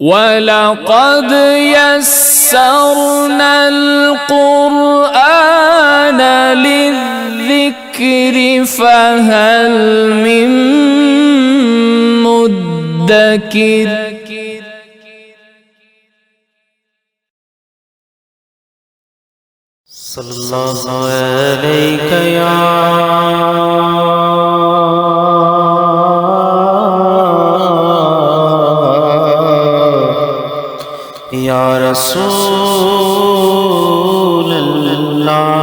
وَلَقَدْ يَسَّرْنَا الْقُرْآنَ لِلذِّكْرِ فَهَلْ مِن مُّدَّكِرٍ صلی اللہ علیہ یا رسول اللہ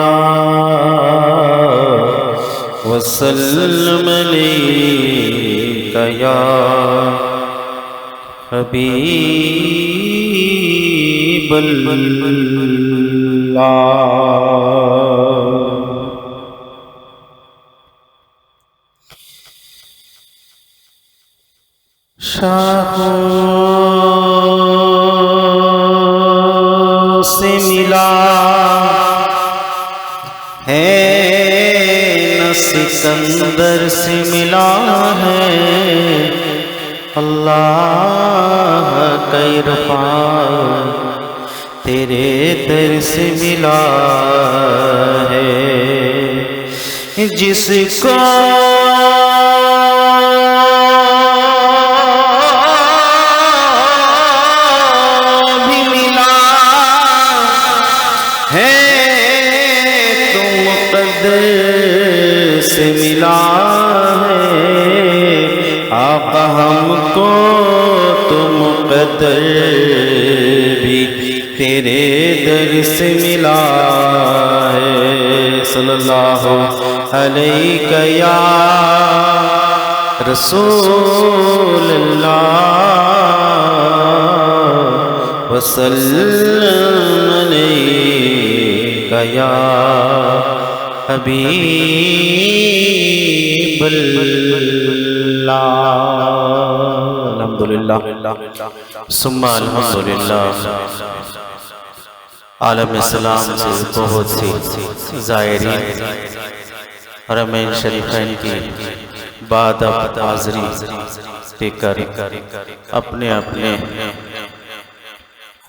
وسلم علیک یا حبیب اللہ شاہوں سے ملا ہے نہ سکندر سے ملا ہے اللہ کا عرفان تیرے در سے ملا ہے جس کو بھی ملا ہے تو مقدر سے ملا ہے آقا ہم کو تو مقدر بھی تیرے در سے ملا ہے صلی اللہ علیہ یا رسول اللہ وسلم علیہ یا حبیب اللہ الحمدللہ ثم الحمدللہ عالم اسلام سے بہت سی زائرین حرمین شریفین کی بعد اب حاضری دے کر اپنے اپنے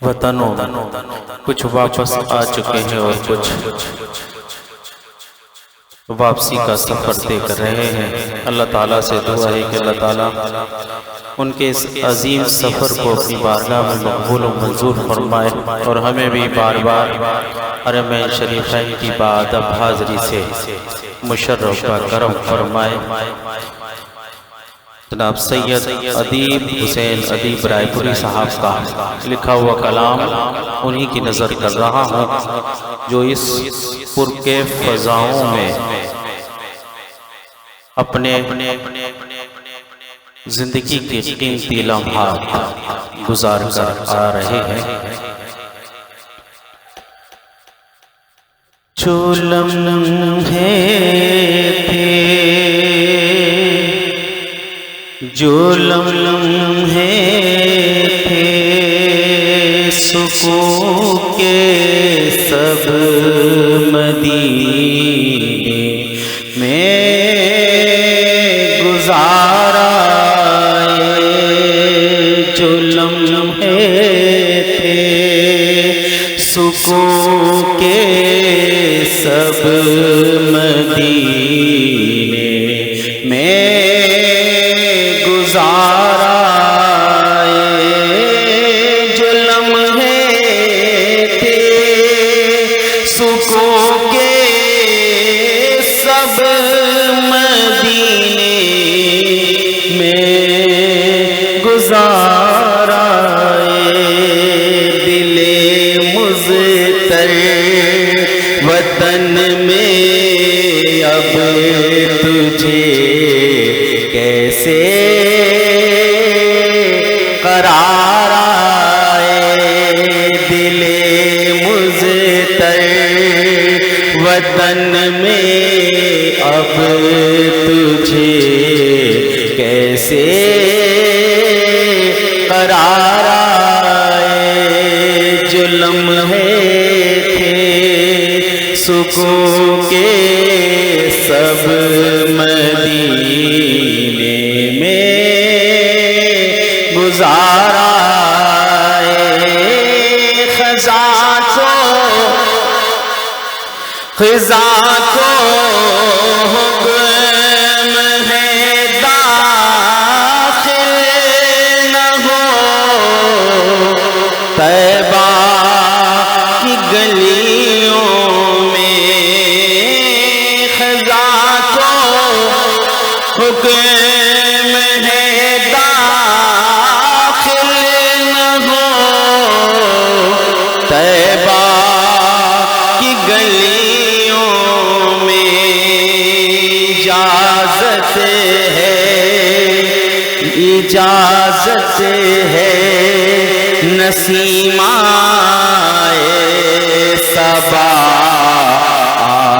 وطنوں کچھ واپس آ چکے ہیں اور کچھ واپسی کا سفر دے کر رہے ہیں اللہ تعالیٰ سے دعا ہے کہ اللہ تعالیٰ ان کے اس عظیم سفر کو اپنی بارگاہ میں مقبول و منظور فرمائے اور ہمیں بھی بار بار حرمین شریفین کی بعد اب حاضری سے مشرف کا کرم فرمائے جناب سید ادیب حسین ادیب رائے پوری صاحب کا لکھا ہوا کلام انہی کی نظر کر رہا ہوں جو اس پرکیف فضاؤں میں اپنے زندگی کے قیمتی لمحات گزار کر آ رہے ہیں جو لمحے تھے جو لمحے تھے سکون کے سب مدینے میں گزارا جو لمحے تھے سکون کے سب مدینے میں گزارا جو لمحے تھے سکون کے سب مدینے میں گزارا دل مضطر وطن میں اب تجھے کیسے قرار آئے دل مضطر وطن میں اب تجھے کیسے قرار آئے جو لمحے تھے سکون کے سب مدینے میں گزارا میں داخل نہ ہو طیبہ کی گلیوں میں اجازت ہے نسیم آئے صبا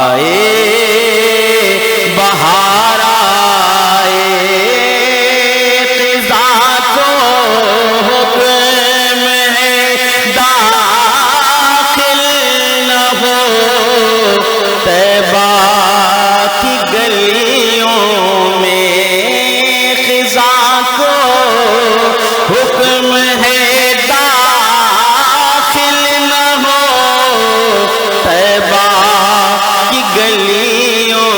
آئے بہار آئے قضا کو حکم ہے داخل نہ ہو طیبہ کی گلیوں میں قضا کو حکم ہے داخل نہ ہو طیبہ کی گلیوں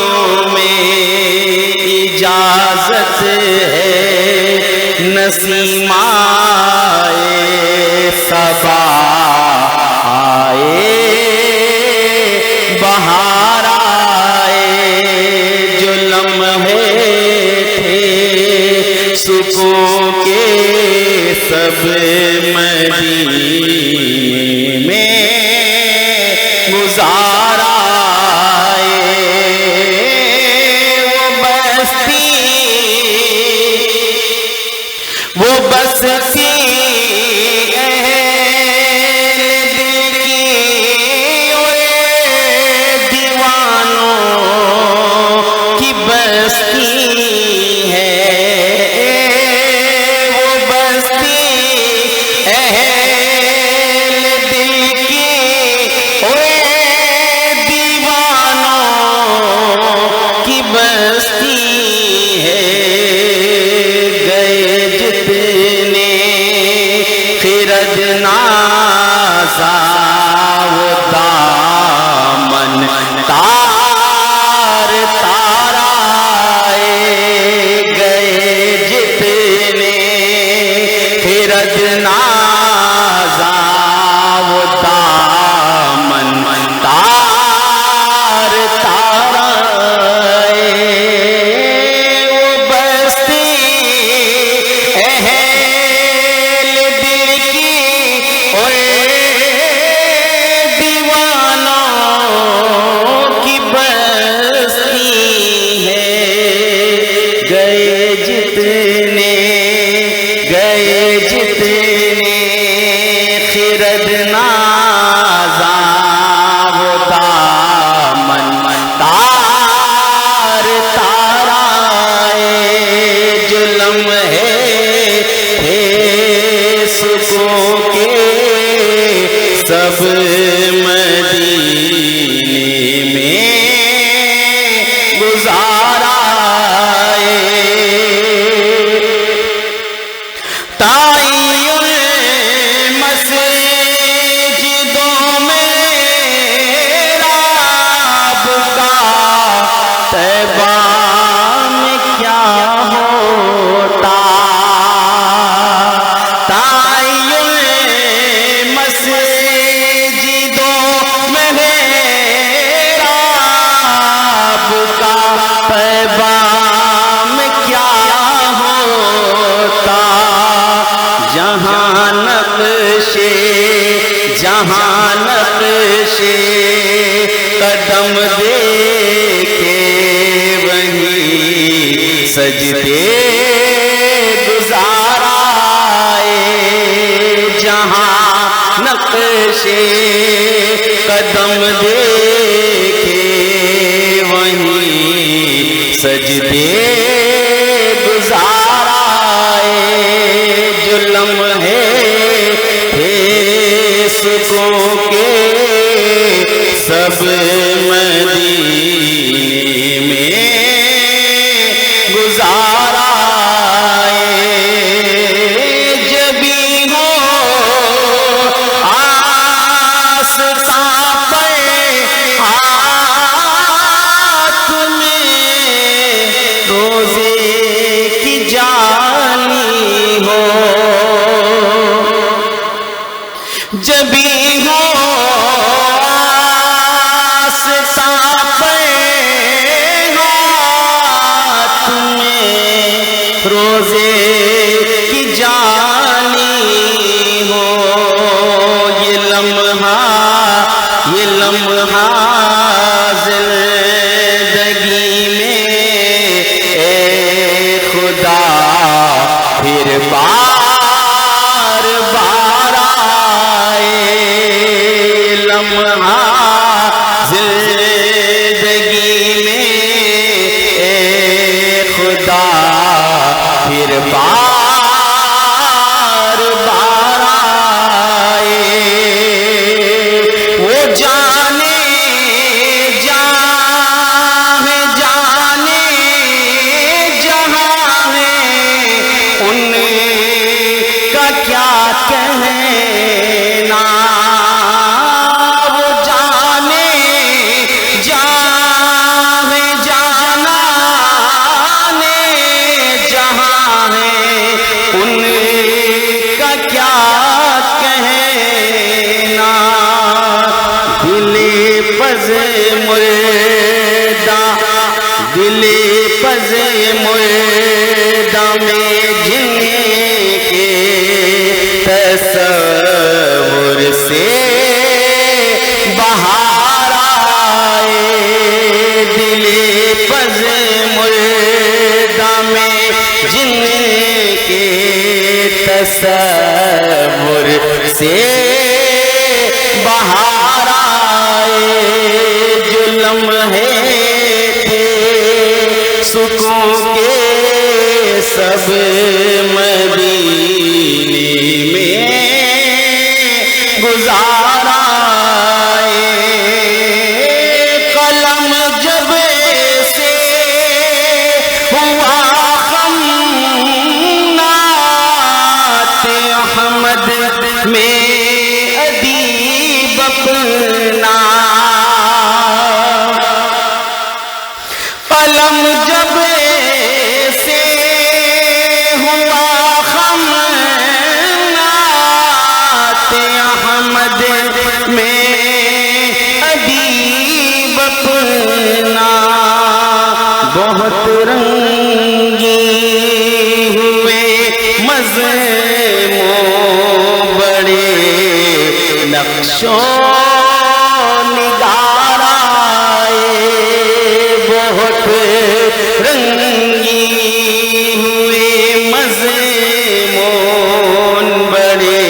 میں اجازت ہے نسیم آئے صبا آئے بہار آئے جو لمحے تھے سکون کے سب مدینے میں گزار آئے وہ بستی اہل دل کی دیوانوں کی بستی ہے وہ بستی اہل دل کی دیوانوں کی بستی ہے خرد نازا و دامن تار تارائے گئے جتنے خرد نازا و دامن تار تارائے وہ بستی خرد نازا و دامن تار تارائے جو لمحے تھے سکون کے سب مدینے میں گزار آئے جہاں نقش قدم دیکھے وہیں سجدے گزار آئے جہاں نقش قدم دیکھے وہیں سجدے گزار آئے جو لمحے سکون کے سب مدینے میں گزار آئے جبی ہو آستاں پر روزے کی جانی ہو، یہ لمحہ زندگی میں اے خدا پھر بار بار آئے، لمحہ زندگی میں اے خدا پھر بار بار آئے، وہ جانے جہاں ہے ان کا کیا کہنا، وہ جانے جہاں ہے ان کا کیا کہنا، دل پز مردہ میں جن کے تصور سے بہار آئے، دل پز مردہ میں جن کے تصور سے بہار آئے، جو لمحے تھے سکون کے سب مدینے میں گزار آئے، قلم جب سے ہوا خم نعت احمد میں ادیب اپنا، قلم جب سے ہوا خم نعت احمد میں ادیب اپنا، بہت رنگی ہوئے مضمون بڑے نقشوں نگار آئے، بہت رنگی ہوئے مضمون بڑے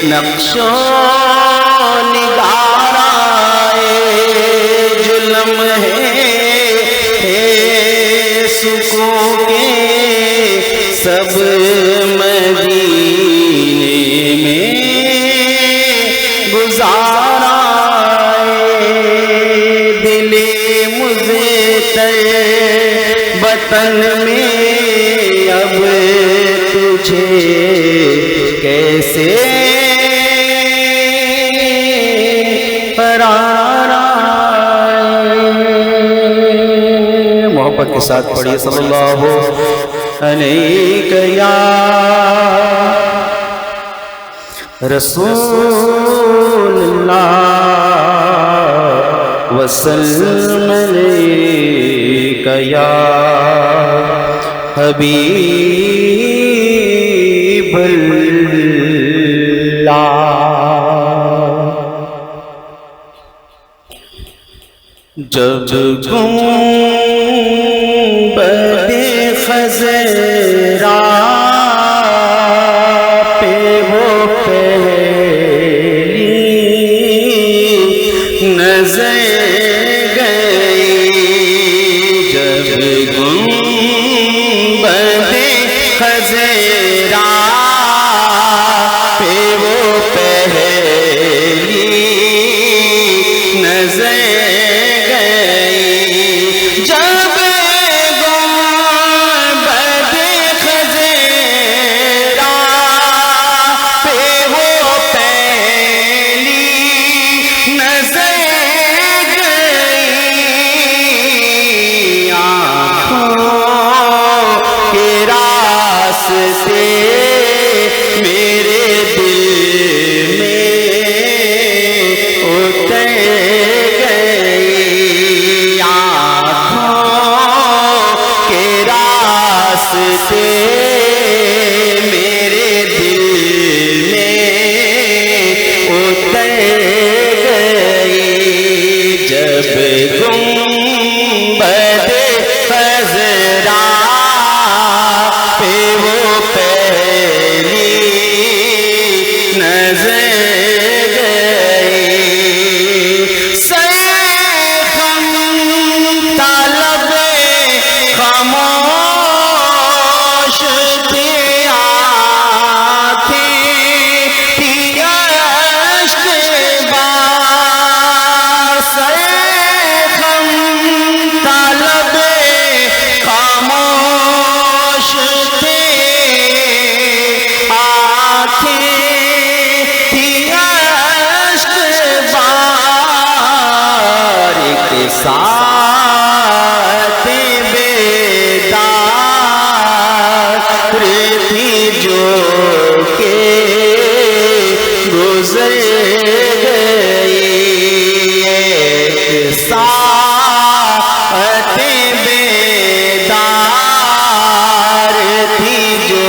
نقشوں نگار آئے، جو لمحے سکون کے سب مدینے میں گزار آئے، دل مضطرب وطن میں اب تجھے کیسے قرار آئے، محبت کے ساتھ پڑھیے صلی اللہ علیہ یا رسول اللہ وسلم علیک یا حبیب اللہ، جب گنبد خضرا پہ وہ پہلی نظر گئی، جب گنبد خضرا پہ وہ پہلی نظر سے راستے میرے دل میں اتر گئی جب گنبد خضرا پہ وہ پہلی نظر گئی سرخم طالب خاموش تھی آنکھیں تھی اشک بار سرخم طالب خاموش تھی آنکھیں تھی اشک بار ایک ساتھ بیدار تھی جو کہ گزر گئی ایک ساتھ بیدار تھی جو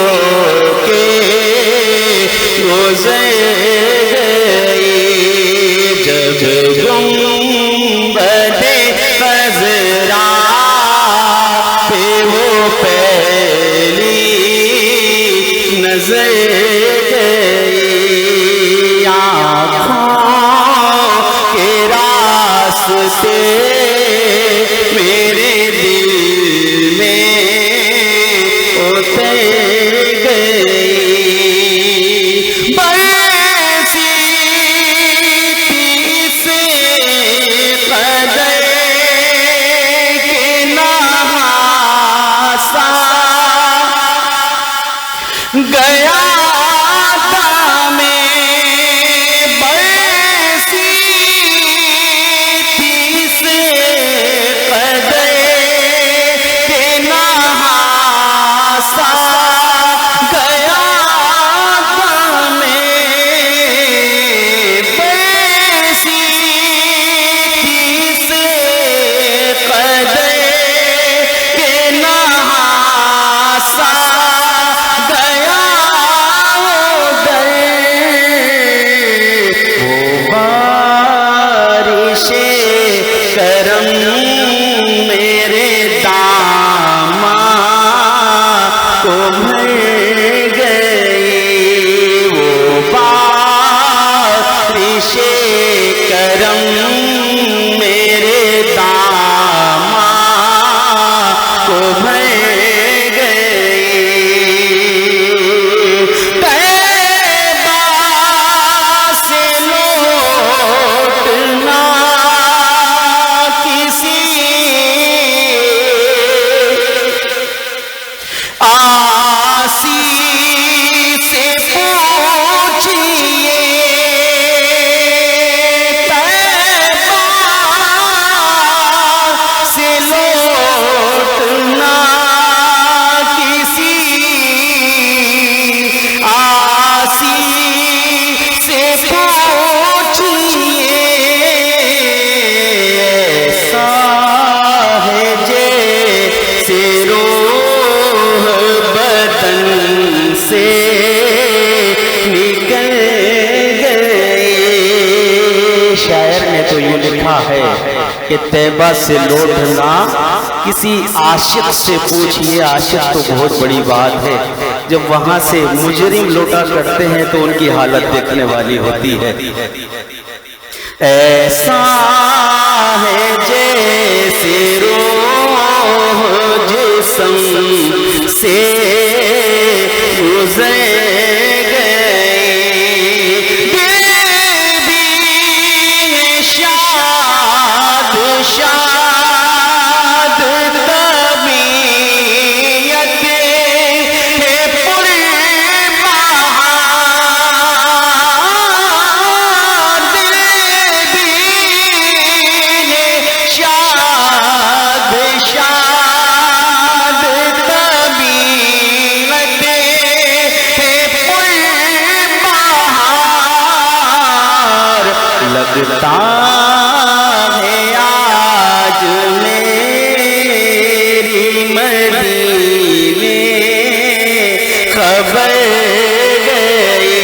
کہ گزر گئی جب گنبد خضرا پہ وہ پہلی نظر گئی آنکھوں کے راستے میرے دل میں اتر گئی برسی تھی سے قدر کے نہاسا گیا تھا میں برسی تھی سے قدر کے نہاسا گیا تھا میں برسی تھی سے قدر کے نہاسا گیا بارش کرم میرے داماں کو بھر گئی وہ بارش کرم میرے داماں کو بھر ہے کہ طیبہ سے لوٹنا کسی عاشق سے پوچھئے عاشق تو بہت بڑی بات ہے جب وہاں سے مجرم لوٹا کرتے ہیں تو ان کی حالت دیکھنے والی ہوتی ہے ایسا ہے جیسے روح جسم سے گزر شاد طبیعت خبر گئی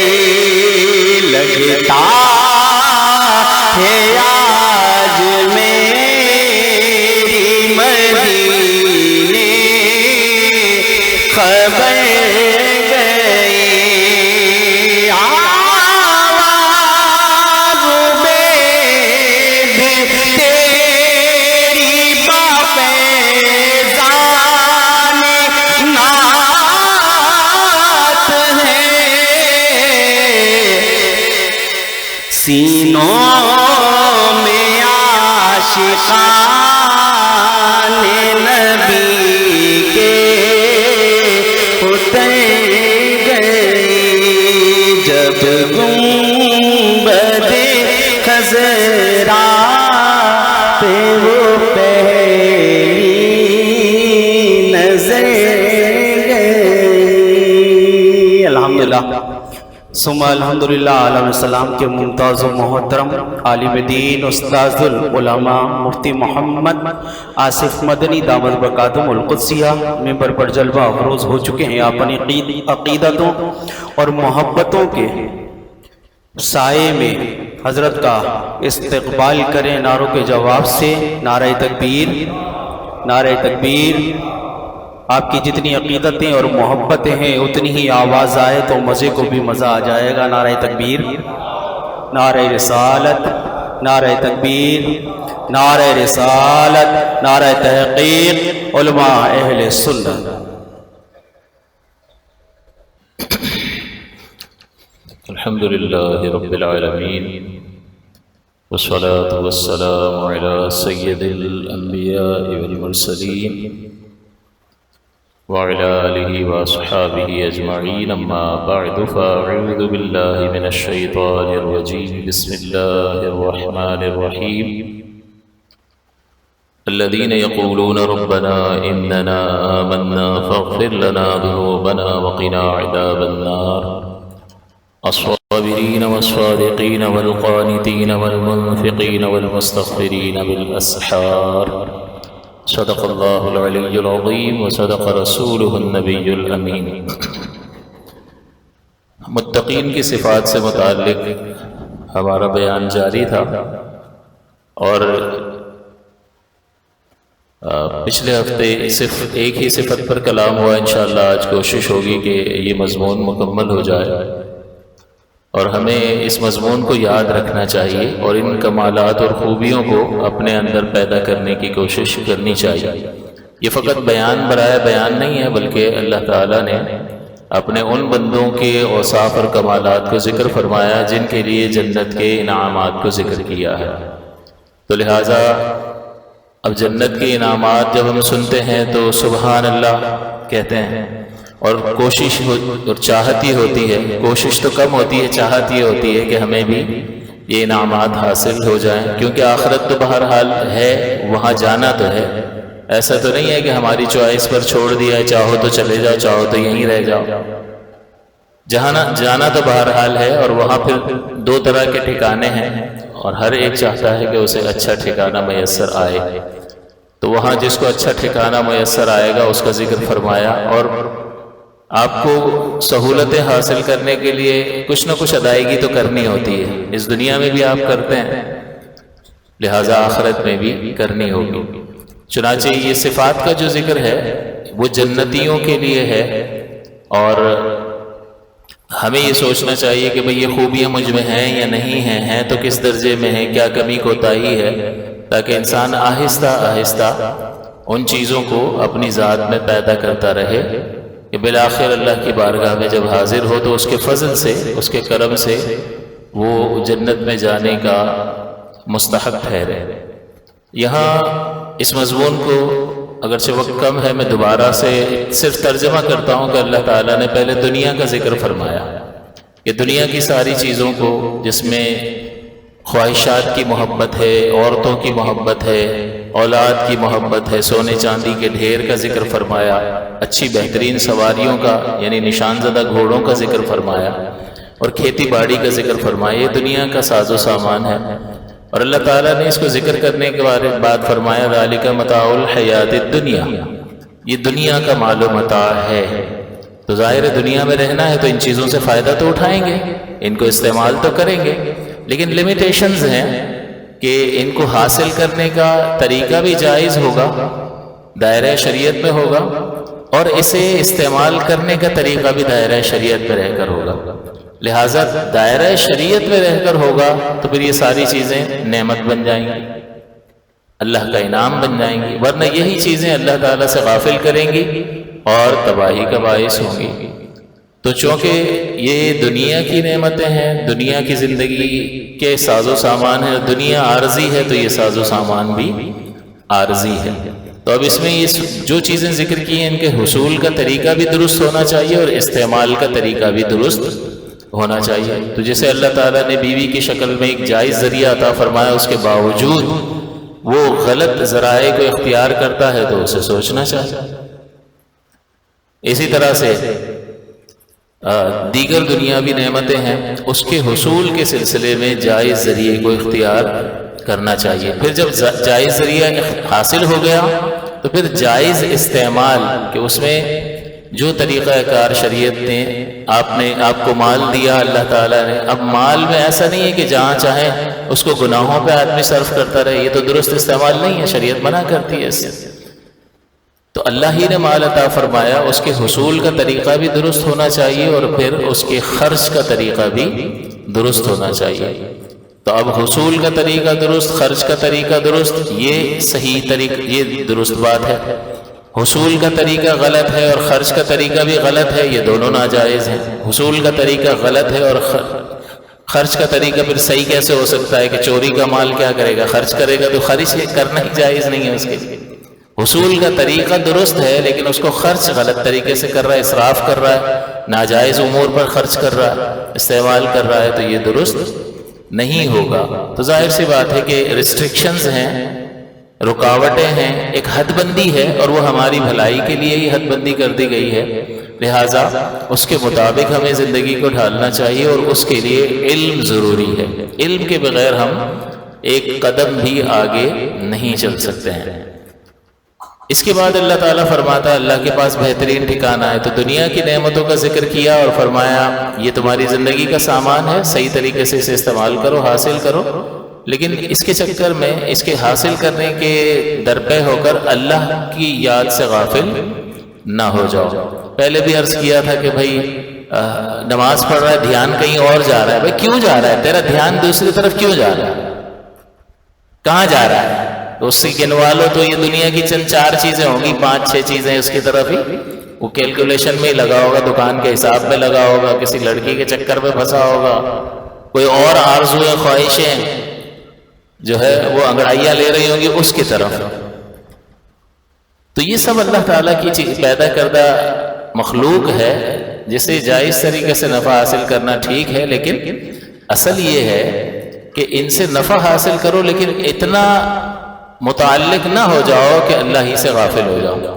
لگتا ہے آج میری مدینے خبر گئی آواز بے تیری بافیضان نعت ہے سینوں میں عاشقان نبی کے اتر گئی جب گنبد خضرا پہ وہ پہلی نظر گئی۔ الحمدللہ ثم الحمدللہ علیہ السلام کے ممتاز و محترم عالم دین استاذ العلماء مفتی محمد آصف مدنی دامت برکاتہم القدسیہ ممبر پر جلوہ افروز ہو چکے ہیں۔ اپنی عقیدتوں اور محبتوں کے سائے میں حضرت کا استقبال کریں نعروں کے جواب سے۔ نعرہ تکبیر، نعرہ تکبیر۔ آپ کی جتنی عقیدتیں اور محبتیں ہیں اتنی ہی آواز آئے تو مزے کو بھی مزہ آ جائے گا۔ نعرہ تکبیر، نعرہ رسالت، نعرہ تکبیر، نعرہ رسالت، نعرہ تحقیق علماء اہل سنت۔ الحمدللہ رب العالمین والصلاة والسلام على سید الانبیاء والمرسلین وعلى آلہ واصحابہ اجمعین اما بعد فاعوذ باللہ من الشیطان الرجیم بسم اللہ الرحمن الرحیم الذين يقولون ربنا إننا آمنا فاغفر لنا ذنوبنا وقنا عذاب النار الصابرين والصادقين والقانتين والمنفقين والمستغفرين بالأسحار صدق الله العلي العظيم وصدق رسوله النبي الأمين۔ متقین کی صفات سے متعلق ہمارا بیان جاری تھا اور پچھلے ہفتے صرف ایک ہی صفت پر کلام ہوا۔ انشاءاللہ آج کوشش ہوگی کہ یہ مضمون مکمل ہو جائے اور ہمیں اس مضمون کو یاد رکھنا چاہیے اور ان کمالات اور خوبیوں کو اپنے اندر پیدا کرنے کی کوشش کرنی چاہیے۔ یہ فقط بیان برائے بیان نہیں ہے بلکہ اللہ تعالیٰ نے اپنے ان بندوں کے اوصاف اور کمالات کو ذکر فرمایا جن کے لیے جنت کے انعامات کو ذکر کیا ہے۔ تو لہٰذا اب جنت کے انعامات جب ہم سنتے ہیں تو سبحان اللہ کہتے ہیں اور کوشش اور چاہت یہ ہوتی ہے، کوشش تو کم ہوتی ہے، چاہت یہ ہوتی ہے کہ ہمیں بھی یہ انعامات حاصل ہو جائیں، کیونکہ آخرت تو بہرحال ہے، وہاں جانا تو ہے۔ ایسا تو نہیں ہے کہ ہماری چوائس پر چھوڑ دیا ہے، چاہو تو چلے جاؤ، چاہو تو یہیں رہ جاؤ۔ جانا تو بہرحال ہے اور وہاں پھر دو طرح کے ٹھکانے ہیں اور ہر ایک چاہتا ہے کہ اسے اچھا ٹھکانہ میسر آئے۔ تو وہاں جس کو اچھا ٹھکانہ میسر آئے گا اس کا ذکر فرمایا، اور آپ کو سہولتیں حاصل کرنے کے لیے کچھ نہ کچھ ادائیگی تو کرنی ہوتی ہے، اس دنیا میں بھی آپ کرتے ہیں، لہٰذا آخرت میں بھی کرنی ہوگی۔ چنانچہ یہ صفات کا جو ذکر ہے وہ جنتیوں کے لیے ہے، اور ہمیں یہ سوچنا چاہیے کہ بھئی یہ خوبیاں مجھ میں ہیں یا نہیں ہیں تو کس درجے میں ہیں، کیا کمی کوتاہی ہے، تاکہ انسان آہستہ آہستہ ان چیزوں کو اپنی ذات میں پیدا کرتا رہے کہ بالآخر اللہ کی بارگاہ میں جب حاضر ہو تو اس کے فضل سے، اس کے کرم سے وہ جنت میں جانے کا مستحق ٹھہرے۔ یہاں اس مضمون کو اگرچہ وقت کم ہے میں دوبارہ سے صرف ترجمہ کرتا ہوں کہ اللہ تعالیٰ نے پہلے دنیا کا ذکر فرمایا کہ دنیا کی ساری چیزوں کو، جس میں خواہشات کی محبت ہے، عورتوں کی محبت ہے، اولاد کی محبت ہے، سونے چاندی کے ڈھیر کا ذکر فرمایا، اچھی بہترین سواریوں کا یعنی نشان زدہ گھوڑوں کا ذکر فرمایا، اور کھیتی باڑی کا ذکر فرمایا۔ یہ دنیا کا ساز و سامان ہے، اور اللہ تعالیٰ نے اس کو ذکر کرنے کے بعد فرمایا ذالک متاع الحیات الدنیا، یہ دنیا کا مال و متاع ہے۔ تو ظاہر ہے دنیا میں رہنا ہے تو ان چیزوں سے فائدہ تو اٹھائیں گے، ان کو استعمال تو کریں گے، لیکن لمیٹیشنز ہیں کہ ان کو حاصل کرنے کا طریقہ بھی جائز ہوگا، دائرہ شریعت میں ہوگا، اور اسے استعمال کرنے کا طریقہ بھی دائرہ شریعت میں رہ کر ہوگا۔ لہٰذا دائرہ شریعت میں رہ کر ہوگا تو پھر یہ ساری چیزیں نعمت بن جائیں گی، اللہ کا انعام بن جائیں گی، ورنہ یہی چیزیں اللہ تعالیٰ سے غافل کریں گی اور تباہی کا باعث ہوں گی۔ تو چونکہ یہ دنیا کی نعمتیں ہیں، دنیا کی زندگی کے ساز و سامان ہے، دنیا عارضی ہے تو یہ ساز و سامان بھی عارضی ہے۔ تو اب اس میں یہ جو چیزیں ذکر کی ہیں ان کے حصول کا طریقہ بھی درست ہونا چاہیے اور استعمال کا طریقہ بھی درست ہونا چاہیے۔ تو جیسے اللہ تعالیٰ نے بیوی کی شکل میں ایک جائز ذریعہ عطا فرمایا، اس کے باوجود وہ غلط ذرائع کو اختیار کرتا ہے تو اسے سوچنا چاہیے۔ اسی طرح سے دیگر دنیاوی نعمتیں ہیں، اس کے حصول کے سلسلے میں جائز ذریعے کو اختیار کرنا چاہیے۔ پھر جب جائز ذریعہ حاصل ہو گیا تو پھر جائز استعمال، کہ اس میں جو طریقہ کار شریعت نے آپ کو مال دیا اللہ تعالیٰ نے، اب مال میں ایسا نہیں ہے کہ جہاں چاہے اس کو گناہوں پہ آدمی صرف کرتا رہے، یہ تو درست استعمال نہیں ہے، شریعت منع کرتی ہے اس سے۔ تو اللہ ہی نے مال عطا فرمایا، اس کے حصول کا طریقہ بھی درست ہونا چاہیے اور پھر اس کے خرچ کا طریقہ بھی درست ہونا چاہیے۔ تو اب حصول کا طریقہ درست، خرچ کا طریقہ درست، یہ صحیح طریقہ، یہ درست بات ہے۔ حصول کا طریقہ غلط ہے اور خرچ کا طریقہ بھی غلط ہے، یہ دونوں ناجائز ہیں۔ حصول کا طریقہ غلط ہے اور خرچ کا طریقہ پھر صحیح کیسے ہو سکتا ہے کہ چوری کا مال کیا کرے گا، خرچ کرے گا، تو خرچ کرنا ہی جائز نہیں ہے اس کے لیے۔ حصول کا طریقہ درست ہے لیکن اس کو خرچ غلط طریقے سے کر رہا ہے، اسراف کر رہا ہے، ناجائز امور پر خرچ کر رہا ہے، استعمال کر رہا ہے، تو یہ درست نہیں ہوگا۔ تو ظاہر سی بات ہے کہ ریسٹرکشنز ہیں، رکاوٹیں ہیں، ایک حد بندی ہے اور وہ ہماری بھلائی کے لیے ہی حد بندی کر دی گئی ہے، لہٰذا اس کے مطابق ہمیں زندگی کو ڈھالنا چاہیے اور اس کے لیے علم ضروری ہے۔ علم کے بغیر ہم ایک قدم بھی آگے نہیں چل سکتے ہیں۔ اس کے بعد اللہ تعالیٰ فرماتا ہے اللہ کے پاس بہترین ٹھکانہ ہے۔ تو دنیا کی نعمتوں کا ذکر کیا اور فرمایا یہ تمہاری زندگی کا سامان ہے، صحیح طریقے سے اسے استعمال کرو، حاصل کرو، لیکن اس کے چکر میں اس کے حاصل کرنے کے درپے ہو کر اللہ کی یاد سے غافل نہ ہو جاؤ۔ پہلے بھی عرض کیا تھا کہ بھائی نماز پڑھ رہا ہے، دھیان کہیں اور جا رہا ہے، بھائی کیوں جا رہا ہے؟ تیرا دھیان دوسری طرف کیوں جا رہا ہے؟ کہاں جا رہا ہے؟ تو اس سے گنوا لو تو یہ دنیا کی چند 4 چیزیں ہوں گی، 5-6 چیزیں اس کی طرف ہی وہ کیلکولیشن میں ہی لگا ہوگا، دکان کے حساب میں لگا ہوگا، کسی لڑکی کے چکر میں پھنسا ہوگا، کوئی اور آرزویں خواہشیں جو ہے وہ انگڑائیاں لے رہی ہوں گی اس کی طرف۔ تو یہ سب اللہ تعالیٰ کی پیدا کردہ مخلوق ہے، جسے جائز طریقے سے نفع حاصل کرنا ٹھیک ہے، لیکن اصل یہ ہے کہ ان سے نفع حاصل کرو لیکن اتنا متعلق نہ ہو جاؤ کہ اللہ ہی سے غافل ہو جاؤ۔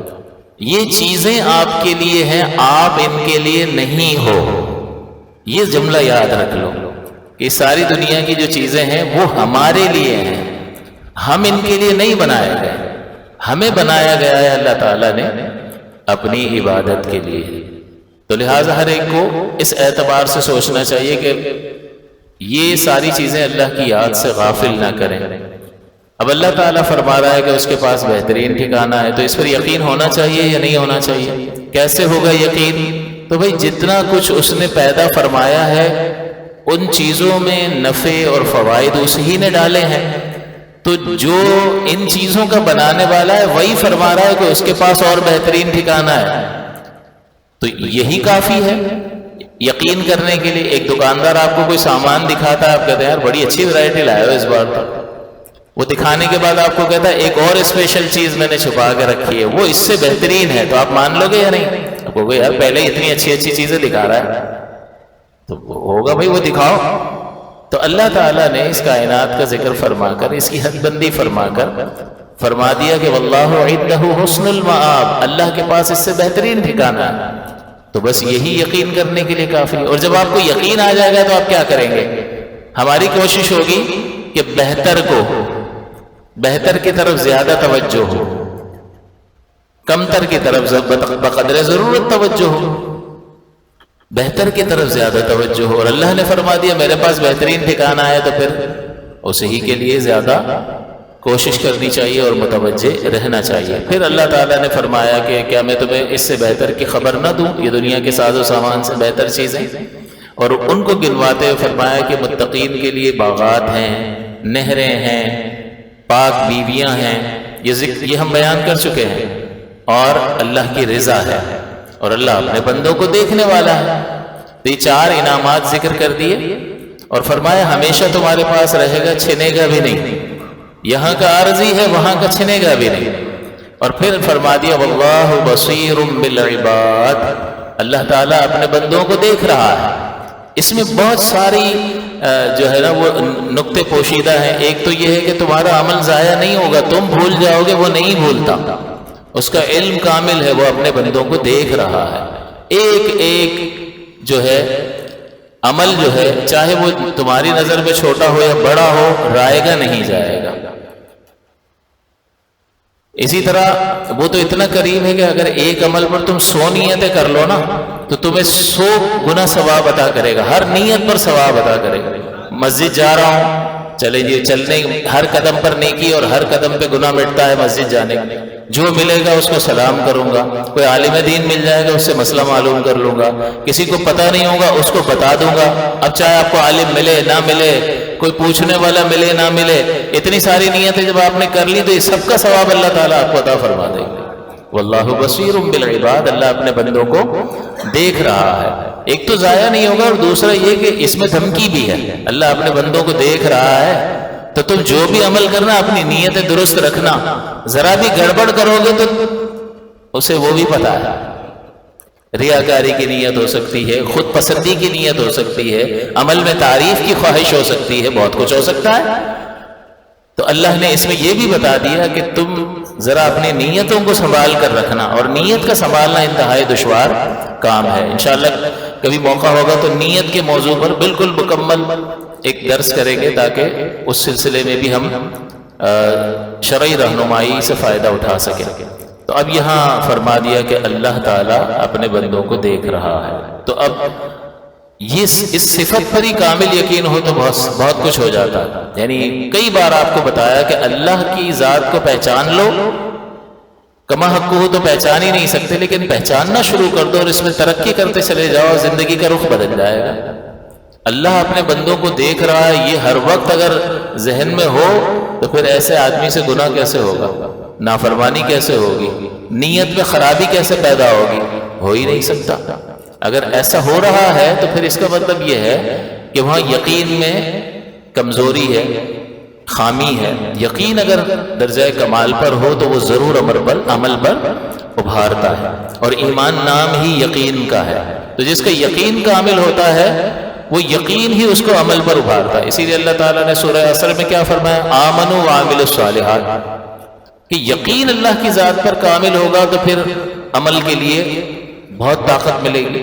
یہ چیزیں آپ کے لیے ہیں، آپ ان کے لیے نہیں ہو۔ یہ جملہ یاد رکھ لو کہ ساری دنیا کی جو چیزیں ہیں وہ ہمارے لیے ہیں، ہم ان کے لیے نہیں بنائے گئے، ہمیں بنایا گیا ہے اللہ تعالیٰ نے اپنی عبادت کے لیے۔ تو لہٰذا ہر ایک کو اس اعتبار سے سوچنا چاہیے کہ یہ ساری چیزیں اللہ کی یاد سے غافل نہ کریں۔ اب اللہ تعالیٰ فرما رہا ہے کہ اس کے پاس بہترین ٹھکانہ ہے، تو اس پر یقین ہونا چاہیے یا نہیں ہونا چاہیے؟ کیسے ہوگا یقین؟ تو بھائی جتنا کچھ اس نے پیدا فرمایا ہے ان چیزوں میں نفع اور فوائد اس ہی نے ڈالے ہیں، تو جو ان چیزوں کا بنانے والا ہے وہی فرما رہا ہے کہ اس کے پاس اور بہترین ٹھکانہ ہے، تو یہی کافی ہے یقین کرنے کے لیے۔ ایک دکاندار آپ کو کوئی سامان دکھاتا ہے، آپ کہتے ہیں یار بڑی اچھی ورائٹی لائے ہو اس بار تو، وہ دکھانے کے بعد آپ کو کہتا ہے ایک اور اسپیشل چیز میں نے چھپا کے رکھی ہے، وہ اس سے بہترین ہے، تو آپ مان لو گے یا نہیں؟ آپ کو یار پہلے اتنی اچھی اچھی چیزیں دکھا رہا ہے تو ہوگا بھائی وہ دکھاؤ۔ تو اللہ تعالیٰ نے اس کائنات کا ذکر فرما کر، اس کی حد بندی فرما کر فرما دیا کہ واللہ عندہ حسن المآب، اللہ کے پاس اس سے بہترین ٹھکانہ ہے، تو بس یہی یقین کرنے کے لیے کافی ہے۔ اور جب آپ کو یقین آ جائے گا تو آپ کیا کریں گے؟ ہماری کوشش ہوگی کہ بہتر کی طرف زیادہ توجہ ہو، کم تر کی طرف بقدر ضرورت توجہ ہو۔ بہتر کی طرف زیادہ توجہ ہو، اور اللہ نے فرما دیا میرے پاس بہترین ٹھکانہ ہے تو پھر اسی ہی کے لیے زیادہ کوشش کرنی چاہیے اور متوجہ رہنا چاہیے۔ پھر اللہ تعالیٰ نے فرمایا کہ کیا میں تمہیں اس سے بہتر کی خبر نہ دوں، یہ دنیا کے ساز و سامان سے بہتر چیزیں، اور ان کو گنواتے ہوئے فرمایا کہ متقین کے لیے باغات ہیں، نہریں ہیں، پاک بیویاں ہیں، یہ ہم بیان کر چکے ہیں، اور اللہ کی رضا ہے، اور اللہ اپنے بندوں کو دیکھنے والا ہے۔ تو یہ 4 انعامات ذکر کر دیے، اور فرمایا ہمیشہ تمہارے پاس رہے گا، چھنے گا بھی نہیں، یہاں کا عارضی ہے وہاں کا چھنے گا بھی نہیں۔ اور پھر فرما دیا واللہ بصیر بالعباد، اللہ تعالیٰ اپنے بندوں کو دیکھ رہا ہے۔ اس میں بہت ساری جو ہے نا وہ نقطے پوشیدہ ہیں۔ ایک تو یہ ہے کہ تمہارا عمل ضائع نہیں ہوگا، تم بھول جاؤ گے وہ نہیں بھولتا، اس کا علم کامل ہے، وہ اپنے بندوں کو دیکھ رہا ہے۔ ایک ایک جو ہے عمل جو ہے چاہے وہ تمہاری نظر میں چھوٹا ہو یا بڑا ہو، رائے گا نہیں جائے گا۔ اسی طرح وہ تو اتنا قریب ہے کہ اگر ایک عمل پر تم 100 نیتیں کر لو نا تو تمہیں 100 گنا ثواب عطا کرے گا، ہر نیت پر ثواب عطا کرے گا۔ مسجد جا رہا ہوں، چلے جی چلنے ہر قدم پر نیکی اور ہر قدم پہ گناہ مٹتا ہے مسجد جانے، جو ملے گا اس کو سلام کروں گا، کوئی عالم دین مل جائے گا اس سے مسئلہ معلوم کر لوں گا، کسی کو پتہ نہیں ہوگا اس کو بتا دوں گا۔ اب چاہے آپ کو عالم ملے نہ ملے، کوئی پوچھنے والا ملے نہ ملے، اتنی ساری نیتیں جب آپ نے کر لی تو یہ سب کا ثواب اللہ تعالیٰ آپ کو عطا فرما دے گا۔ واللہ بصیر بالعباد، اللہ اپنے بندوں کو دیکھ رہا ہے۔ ایک تو ضائع نہیں ہوگا، اور دوسرا یہ کہ اس میں دھمکی بھی ہے، اللہ اپنے بندوں کو دیکھ رہا ہے تو تم جو بھی عمل کرنا اپنی نیتیں درست رکھنا، ذرا بھی گڑبڑ کرو گے تو اسے وہ بھی پتا ہے۔ ریاکاری کی نیت ہو سکتی ہے، خود پسندی کی نیت ہو سکتی ہے، عمل میں تعریف کی خواہش ہو سکتی ہے، بہت کچھ ہو سکتا ہے۔ تو اللہ نے اس میں یہ بھی بتا دیا کہ تم ذرا اپنی نیتوں کو سنبھال کر رکھنا، اور نیت کا سنبھالنا انتہائی دشوار کام ہے۔ انشاءاللہ کبھی موقع ہوگا تو نیت کے موضوع پر بالکل مکمل ایک درس کریں گے تاکہ اس سلسلے میں بھی ہم شرعی رہنمائی سے فائدہ اٹھا سکیں۔ تو اب یہاں فرما دیا کہ اللہ تعالیٰ اپنے بندوں کو دیکھ رہا ہے، تو اب یہ اس صفت پر ہی کامل یقین ہو تو بہت کچھ ہو جاتا ہے۔ یعنی کئی بار آپ کو بتایا کہ اللہ کی ذات کو پہچان لو، کما حق ہو تو پہچان ہی نہیں سکتے، لیکن پہچاننا شروع کر دو اور اس میں ترقی کرتے چلے جاؤ، زندگی کا رخ بدل جائے گا۔ اللہ اپنے بندوں کو دیکھ رہا ہے، یہ ہر وقت اگر ذہن میں ہو تو پھر ایسے آدمی سے گناہ کیسے ہوگا، نافرمانی کیسے ہوگی، نیت میں خرابی کیسے پیدا ہوگی، ہو ہی نہیں سکتا۔ اگر ایسا ہو رہا ہے تو پھر اس کا مطلب یہ ہے کہ وہاں یقین میں کمزوری ہے، خامی ہے۔ یقین اگر درجہ کمال پر ہو تو وہ ضرور عمل پر ابھارتا ہے، اور ایمان نام ہی یقین کا ہے۔ تو جس کا یقین کامل ہوتا ہے وہ یقین ہی اس کو عمل پر ابھارتا ہے۔ اسی لیے اللہ تعالیٰ نے سورہ عصر میں کیا فرمایا، آمنوا وعملوا الصالحات، کہ یقین اللہ کی ذات پر کامل ہوگا تو پھر عمل کے لیے بہت طاقت ملے گی،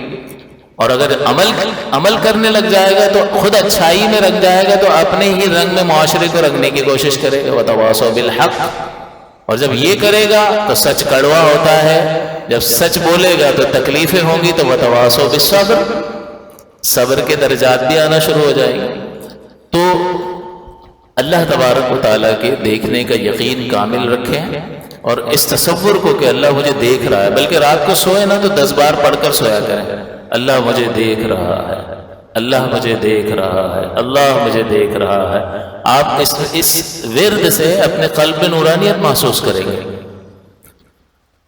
اور اگر عمل کرنے لگ جائے گا تو خود اچھائی میں رنگ جائے گا تو اپنے ہی رنگ میں معاشرے کو رنگنے کی کوشش کرے گا۔ وتواصوا بالحق، اور جب یہ کرے گا تو سچ کڑوا ہوتا ہے، جب سچ بولے گا تو تکلیفیں ہوں گی، تو وتواصوا بالصبر، صبر کے درجات بھی آنا شروع ہو جائیں گے۔ تو اللہ تبارک و تعالیٰ کے دیکھنے کا یقین کامل رکھیں، اور اس تصور کو کہ اللہ مجھے دیکھ رہا ہے، بلکہ رات کو سوئے نا تو 10 بار پڑھ کر سویا کریں، اللہ مجھے دیکھ رہا ہے، اللہ مجھے دیکھ رہا ہے، اللہ مجھے دیکھ رہا ہے۔ آپ اس ورد سے اپنے قلب میں نورانیت محسوس کریں گے۔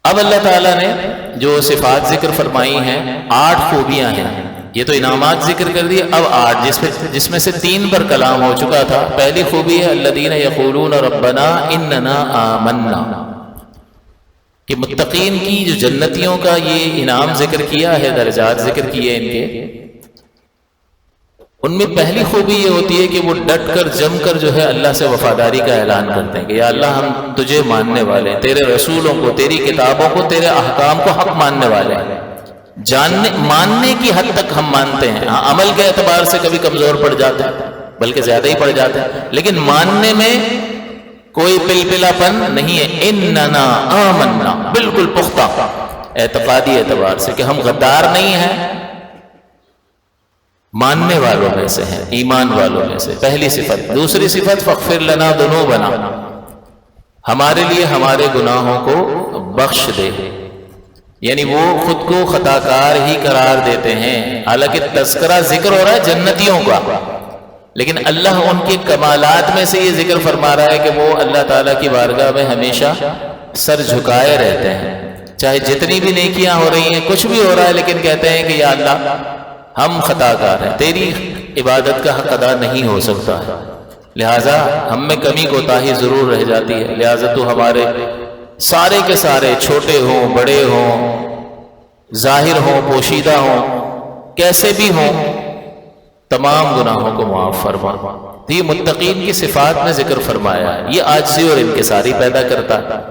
اب اللہ تعالیٰ نے جو صفات ذکر فرمائی ہیں، 8 خوبیاں ہیں، یہ تو انعامات ذکر کر دیے، اب 8 جس میں سے 3 پر کلام ہو چکا تھا۔ پہلی خوبی ہے الذین یقولون ربنا اننا آمنا، کہ متقین کی جو جنتیوں کا یہ انعام ذکر کیا ہے، درجات ذکر کیے ان کے، ان میں پہلی خوبی یہ ہوتی ہے کہ وہ ڈٹ کر جم کر جو ہے اللہ سے وفاداری کا اعلان کرتے ہیں کہ یا اللہ ہم تجھے ماننے والے ہیں، تیرے رسولوں کو، تیری کتابوں کو، تیرے احکام کو حق ماننے والے ہیں۔ ماننے کی حد تک ہم مانتے ہیں، ہاں عمل کے اعتبار سے کبھی کمزور پڑ جاتے ہیں، بلکہ زیادہ ہی پڑ جاتے ہیں، لیکن ماننے میں کوئی پلپلا پن نہیں ہے۔ اننا آمنا، بالکل پختہ اعتقادی اعتبار سے کہ ہم غدار نہیں ہیں، ماننے والوں میں سے ہیں، ایمان والوں میں سے، پہلی صفت۔ دوسری صفت فاغفر لنا ذنوبنا، ہمارے لیے ہمارے گناہوں کو بخش دے، یعنی وہ خود کو خطا کار ہی قرار دیتے ہیں، حالانکہ تذکرہ ذکر ہو رہا ہے جنتیوں کا، لیکن اللہ ان کے کمالات میں سے یہ ذکر فرما رہا ہے کہ وہ اللہ تعالیٰ کی بارگاہ میں ہمیشہ سر جھکائے رہتے ہیں، چاہے جتنی بھی نیکیاں ہو رہی ہیں، کچھ بھی ہو رہا ہے، لیکن کہتے ہیں کہ یا اللہ ہم خطا کار ہیں، تیری عبادت کا حق ادا نہیں ہو سکتا ہے، لہٰذا ہم میں کمی کوتاہی ضرور رہ جاتی ہے، لہٰذا تو ہمارے سارے کے سارے، چھوٹے ہوں بڑے ہوں، ظاہر ہوں پوشیدہ ہوں، کیسے بھی ہوں، تمام گناہوں کو معاف فرما۔ تو یہ متقین کی صفات میں ذکر فرمایا ہے، یہ عاجزی اور انکساری پیدا کرتا ہے۔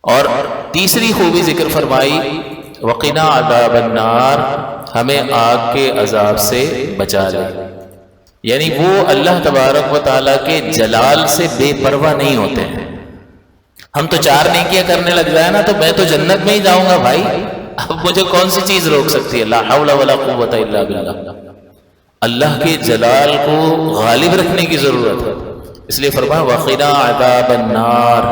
اور تیسری خوبی ذکر فرمائی وقنا عذاب النار، ہمیں آگ کے عذاب سے بچا لے، یعنی وہ اللہ تبارک و تعالیٰ کے جلال سے بے پرواہ نہیں ہوتے ہیں۔ ہم تو 4 نیکیاں کرنے لگ جائیں نا تو میں تو جنت میں ہی جاؤں گا بھائی، اب مجھے کون سی چیز روک سکتی ہے؟ لا حول ولا قوت الا باللہ۔ اللہ کے جلال کو غالب رکھنے کی ضرورت ہے، اس لیے فرمایا وقنا عذاب النار،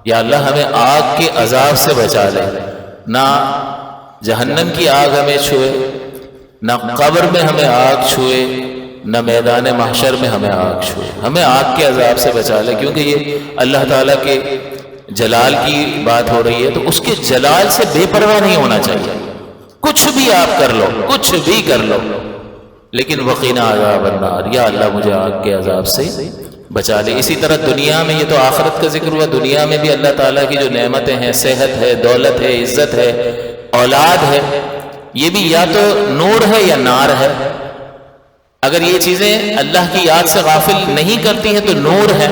یا اللہ ہمیں آگ کے عذاب سے بچا لے، نہ جہنم کی آگ ہمیں چھوئے، نہ قبر میں ہمیں آگ چھوئے، نہ میدان محشر میں ہمیں آگ چھوئے، ہمیں آگ کے عذاب سے بچا لے، کیونکہ یہ اللہ تعالیٰ کے جلال کی بات ہو رہی ہے، تو اس کے جلال سے بے پرواہ نہیں ہونا چاہیے، کچھ بھی آپ کر لو، کچھ بھی کر لو، لیکن وقنا عذاب النار، یا اللہ مجھے آگ کے عذاب سے بچا لے۔ اسی طرح دنیا میں، یہ تو آخرت کا ذکر ہوا، دنیا میں بھی اللہ تعالیٰ کی جو نعمتیں ہیں، صحت ہے، دولت ہے، عزت ہے، اولاد ہے، یہ بھی یا تو نور ہے یا نار ہے۔ اگر یہ چیزیں اللہ کی یاد سے غافل نہیں کرتی ہیں تو نور ہے،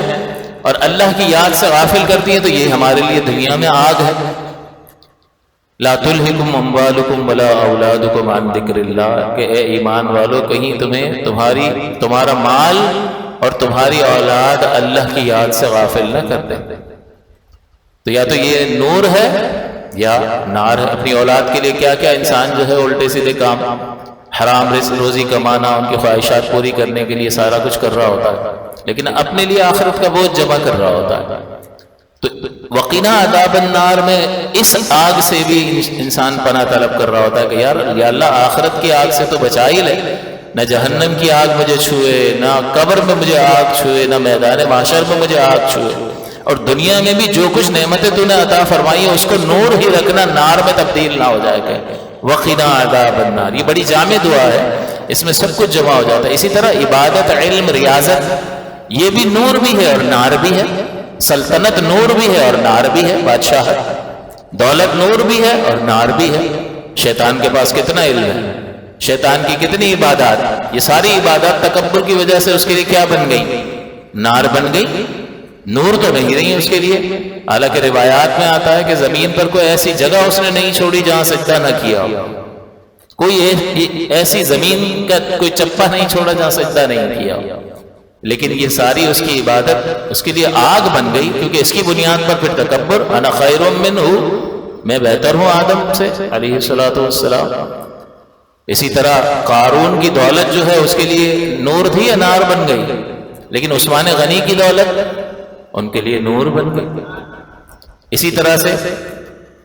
اور اللہ کی یاد سے غافل کرتی ہیں تو یہ ہمارے لیے دنیا میں آگ ہے۔ لا تلہکم اموالکم ولا اولادکم عن ذکر اللہ، کہ اے ایمان والو کہیں تمہارا مال اور تمہاری اولاد اللہ کی یاد سے غافل نہ کر دیں۔ تو یا تو یہ نور ہے یا نار ہے۔ اپنی اولاد کے لیے کیا کیا انسان جو ہے الٹے سیدھے کام، حرام روزی کمانا، ان کی خواہشات پوری کرنے کے لیے سارا کچھ کر رہا ہوتا ہے، لیکن اپنے لیے آخرت کا بوجھ جمع کر رہا ہوتا ہے۔ تو وقنا عذاب النار میں اس آگ سے بھی انسان پناہ طلب کر رہا ہوتا ہے کہ یا اللہ آخرت کی آگ سے تو بچا ہی لے، نہ جہنم کی آگ مجھے چھوئے، نہ قبر میں مجھے آگ چھوئے، نہ میدان محشر میں مجھے آگ چھوئے، اور دنیا میں بھی جو کچھ نعمتیں تو نے عطا فرمائی ہے اس کو نور ہی رکھنا، نار میں تبدیل نہ ہو جائے کہ وقنا عذاب النار۔ یہ بڑی جامع دعا ہے، اس میں سب کچھ جمع ہو جاتا ہے۔ اسی طرح عبادت، علم، ریاضت، یہ بھی نور بھی ہے اور نار بھی ہے، سلطنت نور بھی ہے اور نار بھی ہے، بادشاہت، دولت نور بھی ہے اور نار بھی ہے۔ شیطان کے پاس کتنا علم ہے، شیطان کی کتنی عبادات، یہ ساری عبادات تکبر کی وجہ سے اس کے لیے کیا بن گئی؟ نار بن گئی، نور تو نہیں رہی اس کے لیے۔ حالانکہ روایات میں آتا ہے کہ زمین پر کوئی ایسی جگہ اس نے نہیں چھوڑی جہاں سجدہ نہ کیا ہو، کوئی ایسی زمین کا کوئی چپا نہیں چھوڑا جہاں سجدہ نہیں کیا ہو، لیکن یہ ساری اس کی عبادت اس کے لیے آگ بن گئی، کیونکہ اس کی بنیاد پر پھر تکبر، انا خیر منہ، میں بہتر ہوں آدم سے علیہ الصلوۃ والسلام۔ اسی طرح قارون کی دولت جو ہے اس کے لیے نور تھی یا نار بن گئی، لیکن عثمان غنی کی دولت ان کے لیے نور بن گئی۔ اسی طرح سے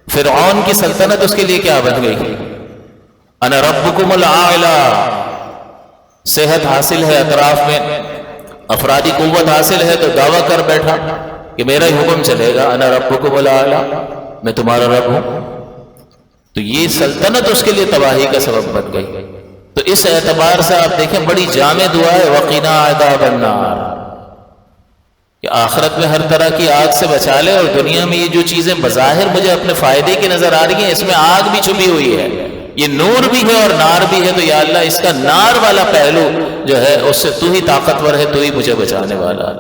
فرعون کی سلطنت اس کے لیے کیا بن گئی؟ انا ربکم الاعلی، صحت حاصل ہے، اطراف میں افرادی قوت حاصل ہے تو دعویٰ کر بیٹھا کہ میرا ہی حکم چلے گا، انا ربکم الاعلی، میں تمہارا رب ہوں۔ تو یہ سلطنت اس کے لیے تباہی کا سبب بن گئی۔ تو اس اعتبار سے آپ دیکھیں بڑی جامع دعا ہے وقنا عذاب النار، کہ آخرت میں ہر طرح کی آگ سے بچا لے، اور دنیا میں یہ جو چیزیں بظاہر مجھے اپنے فائدے کی نظر آ رہی ہیں اس میں آگ بھی چھپی ہوئی ہے، یہ نور بھی ہے اور نار بھی ہے، تو یا اللہ اس کا نار والا پہلو جو ہے اس سے تو ہی طاقتور ہے، تو ہی مجھے بچانے والا،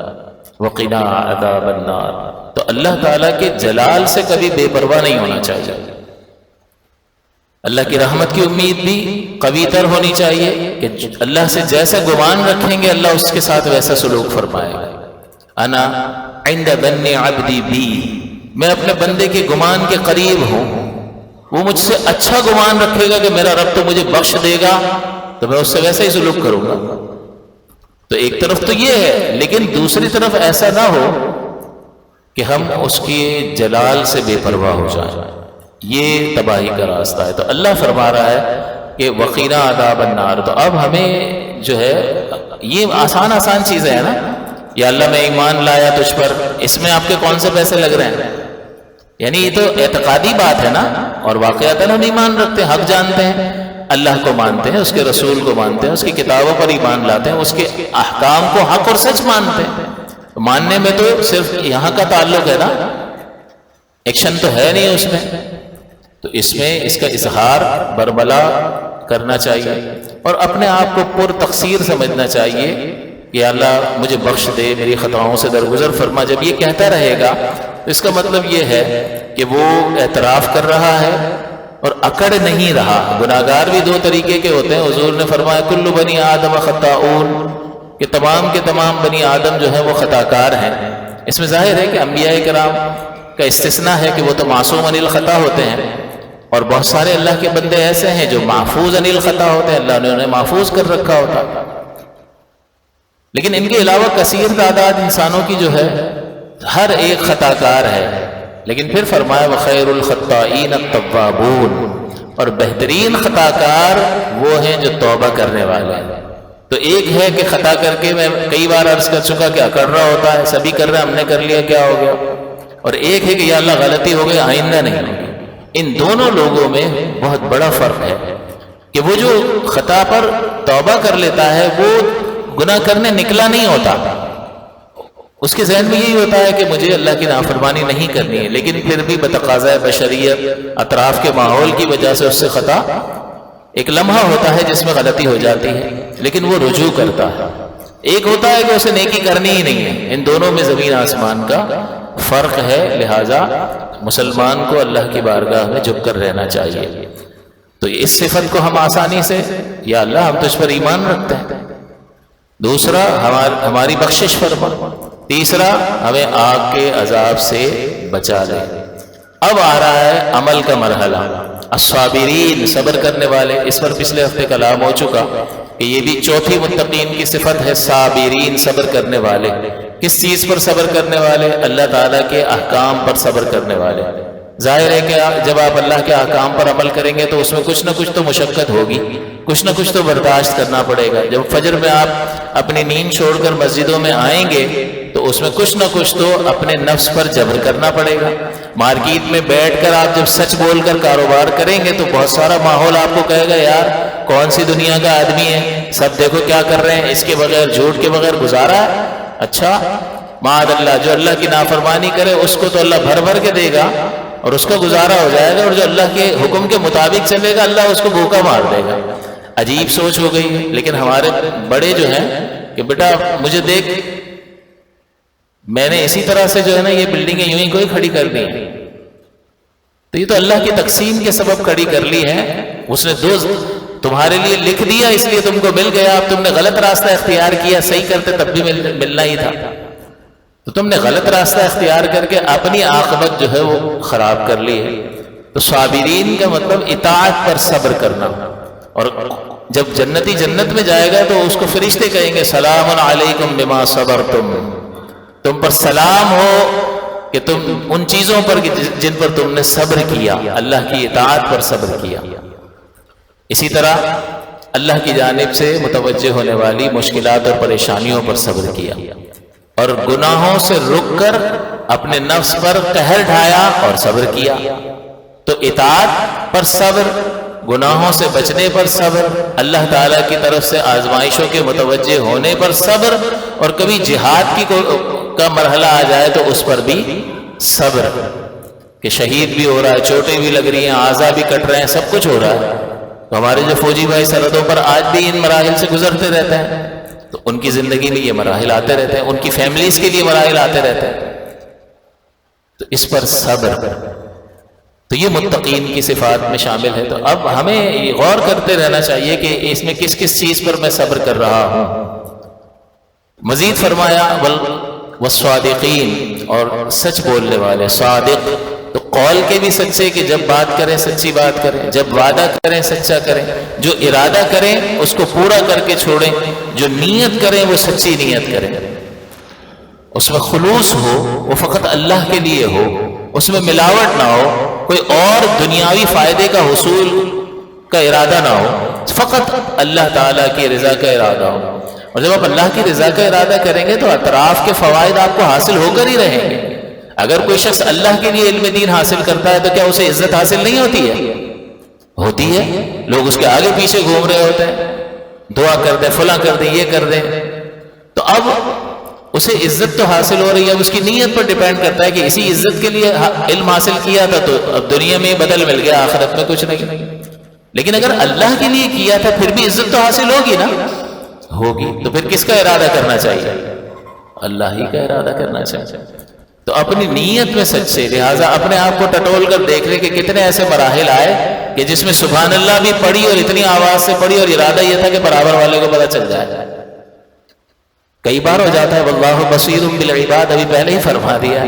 وقنا عذاب النار۔ تو اللہ تعالیٰ کے جلال سے کبھی بے پرواہ نہیں ہونا چاہیے، اللہ کی رحمت کی امید بھی قوی تر ہونی چاہیے کہ اللہ سے جیسا گمان رکھیں گے اللہ اس کے ساتھ ویسا سلوک فرمائے گا۔ انا عند ظن عبدی بی، میں اپنے بندے کے گمان کے قریب ہوں، وہ مجھ سے اچھا گمان رکھے گا کہ میرا رب تو مجھے بخش دے گا، تو میں اس سے ویسے ہی سلوک کروں گا. تو ایک طرف تو یہ ہے، لیکن دوسری طرف ایسا نہ ہو کہ ہم اس کے جلال سے بے پرواہ ہو جائیں. یہ تباہی کا راستہ ہے. تو اللہ فرما رہا ہے کہ وقینا عذاب النار. تو اب ہمیں جو ہے یہ آسان چیزیں ہیں نا، یا اللہ میں ایمان لایا تجھ پر، اس میں آپ کے کون سے پیسے لگ رہے ہیں؟ یعنی یہ تو اعتقادی بات ہے نا، اور واقعات ہم ایمان رکھتے ہیں، حق جانتے ہیں، اللہ کو مانتے ہیں، اس کے رسول کو مانتے ہیں، اس کی کتابوں پر ایمان لاتے ہیں، اس کے احکام کو حق اور سچ مانتے ہیں. ماننے میں تو صرف یہاں کا تعلق ہے نا، ایکشن تو ہے نہیں اس میں. تو اس میں اس کا اظہار برملا کرنا چاہیے اور اپنے آپ کو پر تقصیر سمجھنا چاہیے کہ اللہ مجھے بخش دے، میری خطاؤں سے درگزر فرما. جب یہ کہتا رہے گا تو اس کا مطلب یہ ہے کہ وہ اعتراف کر رہا ہے اور اکڑ نہیں رہا. گناہگار بھی دو طریقے کے ہوتے ہیں. حضور نے فرمایا کل بنی آدم خطاؤن، کہ تمام کے تمام بنی آدم جو ہے وہ خطا کار ہیں. اس میں ظاہر ہے کہ انبیاء کرام کا استثناء ہے کہ وہ تو معصوم عن الخطا ہوتے ہیں، اور بہت سارے اللہ کے بندے ایسے ہیں جو محفوظ عن الخطا ہوتے ہیں، اللہ نے انہیں محفوظ کر رکھا ہوتا. لیکن ان کے علاوہ کثیر تعداد انسانوں کی جو ہے ہر ایک خطا کار ہے. لیکن پھر فرمایا وخیر الخطائین التوابون، اور بہترین خطا کار وہ ہیں جو توبہ کرنے والے ہیں. تو ایک ہے کہ خطا کر کے، میں کئی بار عرض کر چکا کہ اکڑ رہا ہوتا ہے، سبھی کر رہے ہیں، ہم نے کر لیا کیا ہو گیا. اور ایک ہے کہ یا اللہ غلطی ہو گئی آئندہ نہیں ہوگی. ان دونوں لوگوں میں بہت بڑا فرق ہے کہ وہ جو خطا پر توبہ کر لیتا ہے وہ گناہ کرنے نکلا نہیں ہوتا، اس کے ذہن میں یہی ہوتا ہے کہ مجھے اللہ کی نافرمانی نہیں کرنی ہے، لیکن پھر بھی بتقاضۂ بشریت اطراف کے ماحول کی وجہ سے اس سے خطا ایک لمحہ ہوتا ہے جس میں غلطی ہو جاتی ہے، لیکن وہ رجوع کرتا ہے. ایک ہوتا ہے کہ اسے نیکی کرنی ہی نہیں ہے. ان دونوں میں زمین آسمان کا فرق ہے. لہذا مسلمان کو اللہ کی بارگاہ میں جھک کر رہنا چاہیے. تو اس صفت کو ہم آسانی سے، یا اللہ ہم تجھ پر ایمان رکھتے ہیں. دوسرا ہماری بخشش فرما. تیسرا ہمیں آگ کے عذاب سے بچا لے. اب آ رہا ہے عمل کا مرحلہ. الصابرین، صبر کرنے والے. اس پر پچھلے ہفتے کلام ہو چکا کہ یہ بھی چوتھی متقین کی صفت ہے، صابرین، صبر کرنے والے. کس چیز پر صبر کرنے والے؟ اللہ تعالیٰ کے احکام پر صبر کرنے والے. ظاہر ہے کہ جب آپ اللہ کے احکام پر عمل کریں گے تو اس میں کچھ نہ کچھ تو مشقت ہوگی، کچھ نہ کچھ تو برداشت کرنا پڑے گا. جب فجر میں آپ اپنی نیند چھوڑ کر مسجدوں میں آئیں گے تو اس میں کچھ نہ کچھ تو اپنے نفس پر جبر کرنا پڑے گا. مارکیٹ میں بیٹھ کر آپ جب سچ بول کر کاروبار کریں گے تو بہت سارا ماحول آپ کو کہے گا یار کون سی دنیا کا آدمی ہے، سب دیکھو کیا کر رہے ہیں، اس کے بغیر، جھوٹ کے بغیر گزارا ہے. اچھا معاذ اللہ، جو اللہ کی نافرمانی کرے اس کو تو اللہ بھر بھر کے دے گا اور اس کا گزارا ہو جائے گا، اور جو اللہ کے حکم کے مطابق چلے گا اللہ اس کو بھوکا مار دے گا. عجیب سوچ ہو گئی ہے. لیکن ہمارے بڑے جو ہیں کہ بیٹا مجھے دیکھ، میں نے اسی طرح سے جو ہے نا یہ بلڈنگیں یوں ہی کوئی کھڑی کر دی ہیں، تو یہ تو اللہ کی تقسیم کے سبب کھڑی کر لی ہے. اس نے دو تمہارے لیے لکھ دیا، اس لیے تم کو مل گیا. اب تم نے غلط راستہ اختیار کیا، صحیح کرتے تب بھی ملنا ہی تھا. تو تم نے غلط راستہ اختیار کر کے اپنی عاقبت جو ہے وہ خراب کر لی ہے. تو صابرین کا مطلب اطاعت پر صبر کرنا. اور جب جنتی جنت میں جائے گا تو اس کو فرشتے کہیں گے سلام علیکم بما صبرتم، تم پر سلام ہو کہ تم ان چیزوں پر جن پر تم نے صبر کیا، اللہ کی اطاعت پر صبر کیا. اسی طرح اللہ کی جانب سے متوجہ ہونے والی مشکلات اور پریشانیوں پر صبر کیا، اور گناہوں سے رک کر اپنے نفس پر قہر ڈھایا اور صبر کیا. تو اطاعت پر صبر، گناہوں سے بچنے پر صبر، اللہ تعالیٰ کی طرف سے آزمائشوں کے متوجہ ہونے پر صبر، اور کبھی جہاد کا مرحلہ آ جائے تو اس پر بھی صبر، کہ شہید بھی ہو رہا ہے، چوٹیں بھی لگ رہی ہیں، اعضاء بھی کٹ رہے ہیں، سب کچھ ہو رہا ہے. تو ہمارے جو فوجی بھائی سرحدوں پر آج بھی ان مراحل سے گزرتے رہتے ہیں، تو ان کی زندگی میں یہ مراحل آتے رہتے ہیں، ان کی فیملیز کے لیے مراحل آتے رہتے ہیں. تو اس پر صبر، تو یہ متقین کی صفات میں شامل ہے. تو اب ہمیں غور کرتے رہنا چاہیے کہ اس میں کس کس چیز پر میں صبر کر رہا ہوں. مزید فرمایا والصادقین، اور سچ بولنے والے. صادق تو قول کے بھی سچے کہ جب بات کریں سچی بات کریں، جب وعدہ کریں سچا کریں، جو ارادہ کریں اس کو پورا کر کے چھوڑیں، جو نیت کریں وہ سچی نیت کریں، اس میں خلوص ہو، وہ فقط اللہ کے لیے ہو، اس میں ملاوٹ نہ ہو، کوئی اور دنیاوی فائدے کا حصول کا ارادہ نہ ہو، فقط اللہ تعالیٰ کی رضا کا ارادہ ہو۔ اور جب آپ اللہ کی رضا کا ارادہ کریں گے تو اطراف کے فوائد آپ کو حاصل ہو کر ہی رہیں گے۔ اگر کوئی شخص اللہ کے لیے علم دین حاصل کرتا ہے تو کیا اسے عزت حاصل نہیں ہوتی ہے؟ ہوتی ہے۔ لوگ اس کے آگے پیچھے گھوم رہے ہوتے ہیں، دعا کر دیں، فلاں کر دیں، یہ کر دیں، تو اب اسے عزت تو حاصل ہو رہی ہے، اب اس کی نیت پر ڈیپینڈ کرتا ہے کہ اسی عزت کے لیے علم حاصل کیا تھا تو اب دنیا میں بدل مل گیا، آخرت میں کچھ نہیں۔ لیکن اگر اللہ کے لیے کیا تھا پھر بھی عزت تو حاصل ہوگی نا، ہوگی، تو پھر کس کا ارادہ کرنا چاہیے؟ اللہ ہی کا ارادہ کرنا چاہیے۔ تو اپنی نیت میں سچے، لہٰذا اپنے آپ کو ٹٹول کر دیکھ لیں کہ کتنے ایسے مراحل آئے کہ جس میں سبحان اللہ بھی پڑھی اور اتنی آواز سے پڑھی اور ارادہ یہ تھا کہ برابر والے کو پتہ چل جائے۔ کئی بار ہو جاتا ہے واللہ بصیر بالعباد، ابھی پہلے ہی فرما دیا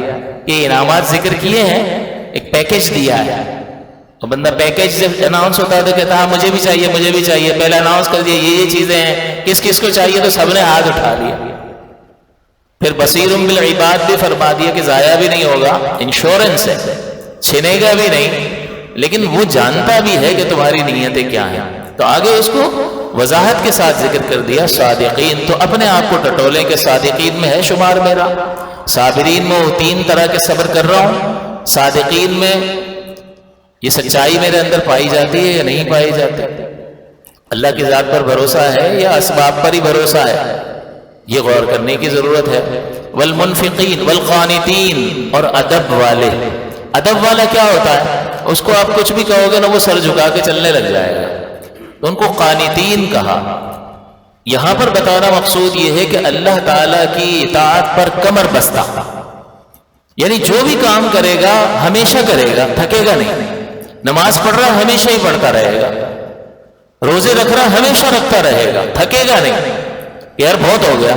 کہ انعامات ذکر کیے ہیں، ایک پیکیج دیا ہے، اور بندہ پیکیج جب اناؤنس ہوتا ہے تو کہتا ہے مجھے بھی چاہیے، مجھے بھی چاہیے، پہلے اناؤنس کر دیا یہ چیزیں ہیں، کس کس کو چاہیے، تو سب نے ہاتھ اٹھا لیا۔ پھر بصیر بالعباد بھی فرما دیا کہ ضائع بھی نہیں ہوگا، انشورنس ہے، چھنے گا بھی نہیں، لیکن وہ جانتا بھی ہے کہ تمہاری نیتیں کیا ہیں۔ تو آگے اس کو وضاحت کے ساتھ ذکر کر دیا صادقین، تو اپنے آپ کو ٹٹولیں کہ صادقین میں ہے شمار میرا، صابرین میں وہ 3 طرح کے صبر کر رہا ہوں، صادقین میں یہ سچائی میرے اندر پائی جاتی ہے یا نہیں پائی جاتی، اللہ کی ذات پر بھروسہ ہے یا اسباب پر ہی بھروسہ ہے، یہ غور کرنے کی ضرورت ہے۔ والمنفقین والقانتین، اور ادب والے۔ ادب والا کیا ہوتا ہے؟ اس کو آپ کچھ بھی کہو گے نا وہ سر جھکا کے چلنے لگ جائے گا، تو ان کو قانتین کہا۔ یہاں پر بتانا مقصود یہ ہے کہ اللہ تعالیٰ کی اطاعت پر کمر بستہ، یعنی جو بھی کام کرے گا ہمیشہ کرے گا، تھکے گا نہیں۔ نماز پڑھ رہا ہمیشہ ہی پڑھتا رہے گا، روزے رکھ رہا ہمیشہ رکھتا رہے گا، تھکے گا نہیں، یار بہت ہو گیا،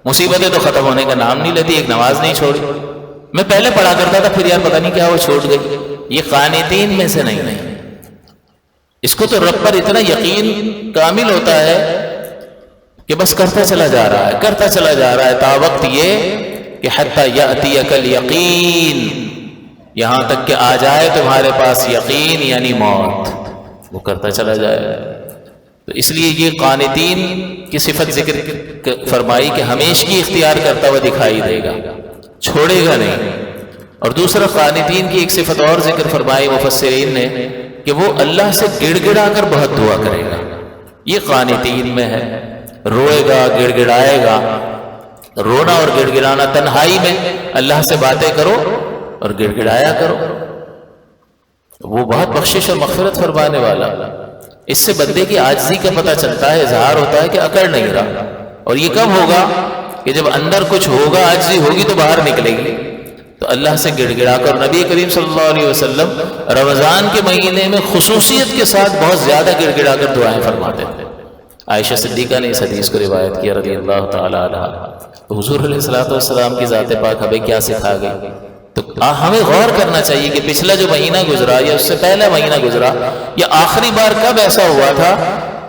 مصیبتیں تو ختم ہونے کا نام نہیں لیتی، ایک نماز نہیں چھوڑی، میں پہلے پڑھا کرتا تھا پھر یار پتہ نہیں کیا وہ چھوٹ گئی۔ یہ قانتین میں سے نہیں، اس کو تو رب پر اتنا یقین کامل ہوتا ہے کہ بس کرتا چلا جا رہا ہے، کرتا چلا جا رہا ہے، تا وقت یہ کہ حتی یأتیک الیقین، یہاں تک کہ آ جائے تمہارے پاس یقین یعنی موت، وہ کرتا چلا جائے۔ تو اس لیے یہ قانتین کی صفت ذکر فرمائی کہ ہمیشگی اختیار کرتا ہوا دکھائی دے گا، چھوڑے گا نہیں۔ اور دوسرا قانتین کی ایک صفت اور ذکر فرمائی مفسرین نے کہ وہ اللہ سے گڑ گڑا کر بہت دعا کرے گا، یہ قانتین میں ہے، روئے گا، گڑ گڑائے گا۔ رونا اور گڑ گڑانا تنہائی میں اللہ سے باتیں کرو اور گڑ گڑایا کرو، وہ بہت بخشش اور مغفرت فرمانے والا۔ اس سے بندے کی عاجزی کا پتہ چلتا ہے، اظہار ہوتا ہے کہ اکڑ نہیں رہا۔ اور یہ کب ہوگا؟ کہ جب اندر کچھ ہوگا، عاجزی ہوگی تو باہر نکلے گی۔ تو اللہ سے گڑ گڑا کر، نبی کریم صلی اللہ علیہ وسلم رمضان کے مہینے میں خصوصیت کے ساتھ بہت زیادہ گڑ گڑا کر دعائیں فرماتے تھے۔ عائشہ صدیقہ نے اس حدیث کو روایت کیا رضی اللہ تعالی عنہا۔ تو حضور علیہ الصلوۃ والسلام کی ذات پاک ہمیں کیا سکھا گئی؟ تو ہمیں غور کرنا چاہیے کہ پچھلا جو مہینہ گزرا یا اس سے پہلا مہینہ گزرا یا آخری بار کب ایسا ہوا تھا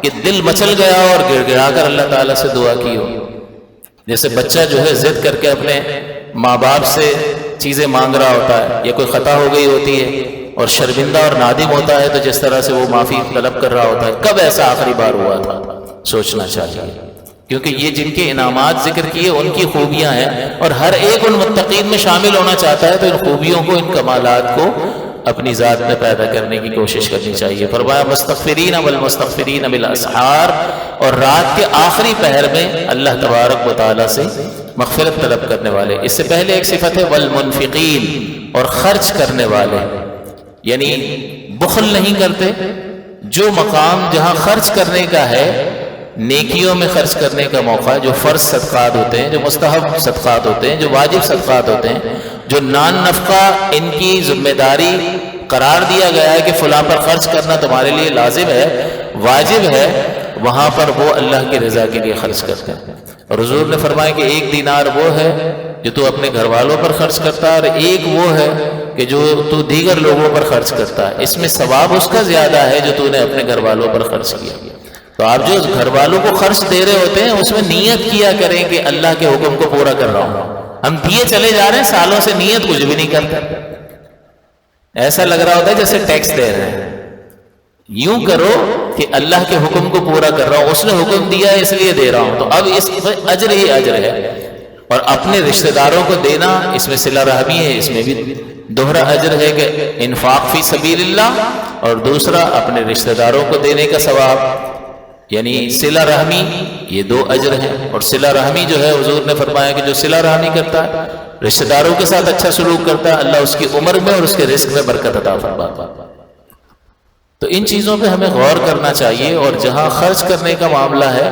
کہ دل مچل گیا اور گڑ گڑا کر اللہ تعالیٰ سے دعا کی ہو۔ جیسے بچہ جو ہے ضد کر کے اپنے ماں باپ سے چیزیں مانگ رہا ہوتا ہے، یا کوئی خطا ہو گئی ہوتی ہے اور شرمندہ اور نادم ہوتا ہے تو جس طرح سے وہ معافی طلب کر رہا ہوتا ہے، کب ایسا آخری بار ہوا تھا؟ سوچنا چاہیے، کیونکہ یہ جن کے انعامات ذکر کیے ان کی خوبیاں ہیں، اور ہر ایک ان متقین میں شامل ہونا چاہتا ہے، تو ان خوبیوں کو، ان کمالات کو اپنی ذات میں پیدا کرنے کی کوشش کرنی چاہیے۔ فرمایا مستغفرین والمستغفرین بالاسحار، اور رات کے آخری پہر میں اللہ تبارک و تعالیٰ سے مغفرت طلب کرنے والے۔ اس سے پہلے ایک صفت ہے والمنفقین، اور خرچ کرنے والے، یعنی بخل نہیں کرتے۔ جو مقام جہاں خرچ کرنے کا ہے، نیکیوں میں خرچ کرنے کا موقع، جو فرض صدقات ہوتے ہیں، جو مستحب صدقات ہوتے ہیں، جو واجب صدقات ہوتے ہیں، جو نان نفقہ ان کی ذمہ داری قرار دیا گیا ہے کہ فلاں پر خرچ کرنا تمہارے لیے لازم ہے، واجب ہے، وہاں پر وہ اللہ کی رضا کے لیے خرچ کرتے ہیں۔ اور حضور نے فرمایا کہ 1 دینار وہ ہے جو تو اپنے گھر والوں پر خرچ کرتا ہے، اور ایک وہ ہے کہ جو تو دیگر لوگوں پر خرچ کرتا ہے، اس میں ثواب اس کا زیادہ ہے جو تو نے اپنے گھر والوں پر خرچ کیا۔ تو آپ جو گھر والوں کو خرچ دے رہے ہوتے ہیں اس میں نیت کیا کریں کہ اللہ کے حکم کو پورا کر رہا ہوں۔ ہم دیے چلے جا رہے ہیں سالوں سے، نیت کچھ بھی نہیں کرتا، ایسا لگ رہا ہوتا ہے جیسے ٹیکس دے رہے ہیں۔ یوں کرو کہ اللہ کے حکم کو پورا کر رہا ہوں، اس نے حکم دیا ہے اس لیے دے رہا ہوں، تو اب اس میں اجر ہی اجر ہے۔ اور اپنے رشتہ داروں کو دینا، اس میں صلہ رحمی ہے، اس میں بھی دوہرا اجر ہے کہ انفاق فی سبیل اللہ، اور دوسرا اپنے رشتہ داروں کو دینے کا ثواب، یعنی صلہ رحمی، یہ دو اجر ہیں۔ اور صلہ رحمی جو ہے حضور نے فرمایا کہ جو صلہ رحمی کرتا ہے، رشتہ داروں کے ساتھ اچھا سلوک کرتا ہے، اللہ اس کی عمر میں اور اس کے رزق میں برکت عطا فرماتا ہے۔ تو ان چیزوں پہ ہمیں غور کرنا چاہیے، اور جہاں خرچ کرنے کا معاملہ ہے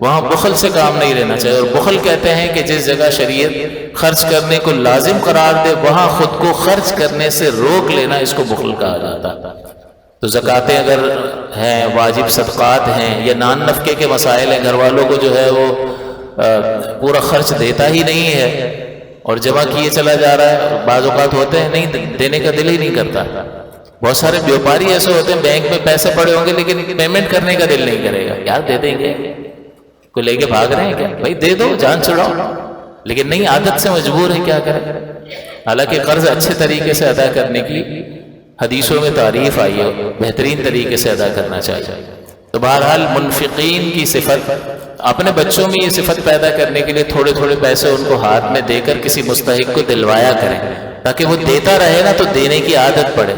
وہاں بخل سے کام نہیں لینا چاہیے۔ اور بخل کہتے ہیں کہ جس جگہ شریعت خرچ کرنے کو لازم قرار دے وہاں خود کو خرچ کرنے سے روک لینا، اس کو بخل کہا جاتا ہے۔ تو زکاتیں اگر ہیں، واجب صدقات ہیں، یا نان نفقے کے مسائل ہیں، گھر والوں کو جو ہے وہ پورا خرچ دیتا ہی نہیں ہے اور جمع کیے چلا جا رہا ہے، بعض اوقات ہوتے ہیں نہیں دینے کا دل ہی نہیں کرتا۔ بہت سارے بیوپاری ایسے ہوتے ہیں بینک میں پیسے پڑے ہوں گے لیکن پیمنٹ کرنے کا دل نہیں کرے گا، یار دے دیں گے، کوئی لے کے بھاگ رہے ہیں کیا؟ بھائی دے دو، جان چھڑاؤ، لیکن نہیں، عادت سے مجبور ہے، کیا کریں۔ حالانکہ قرض اچھے طریقے سے ادا کرنے کی حدیثوں میں تعریف آئی ہے، بہترین طریقے سے ادا کرنا چاہیے۔ تو بہرحال منفقین کی صفت، اپنے بچوں میں یہ صفت پیدا کرنے کے لیے تھوڑے تھوڑے پیسے ان کو ہاتھ میں دے کر کسی مستحق کو دلوایا کریں، تاکہ وہ دیتا رہے نا تو دینے کی عادت پڑے،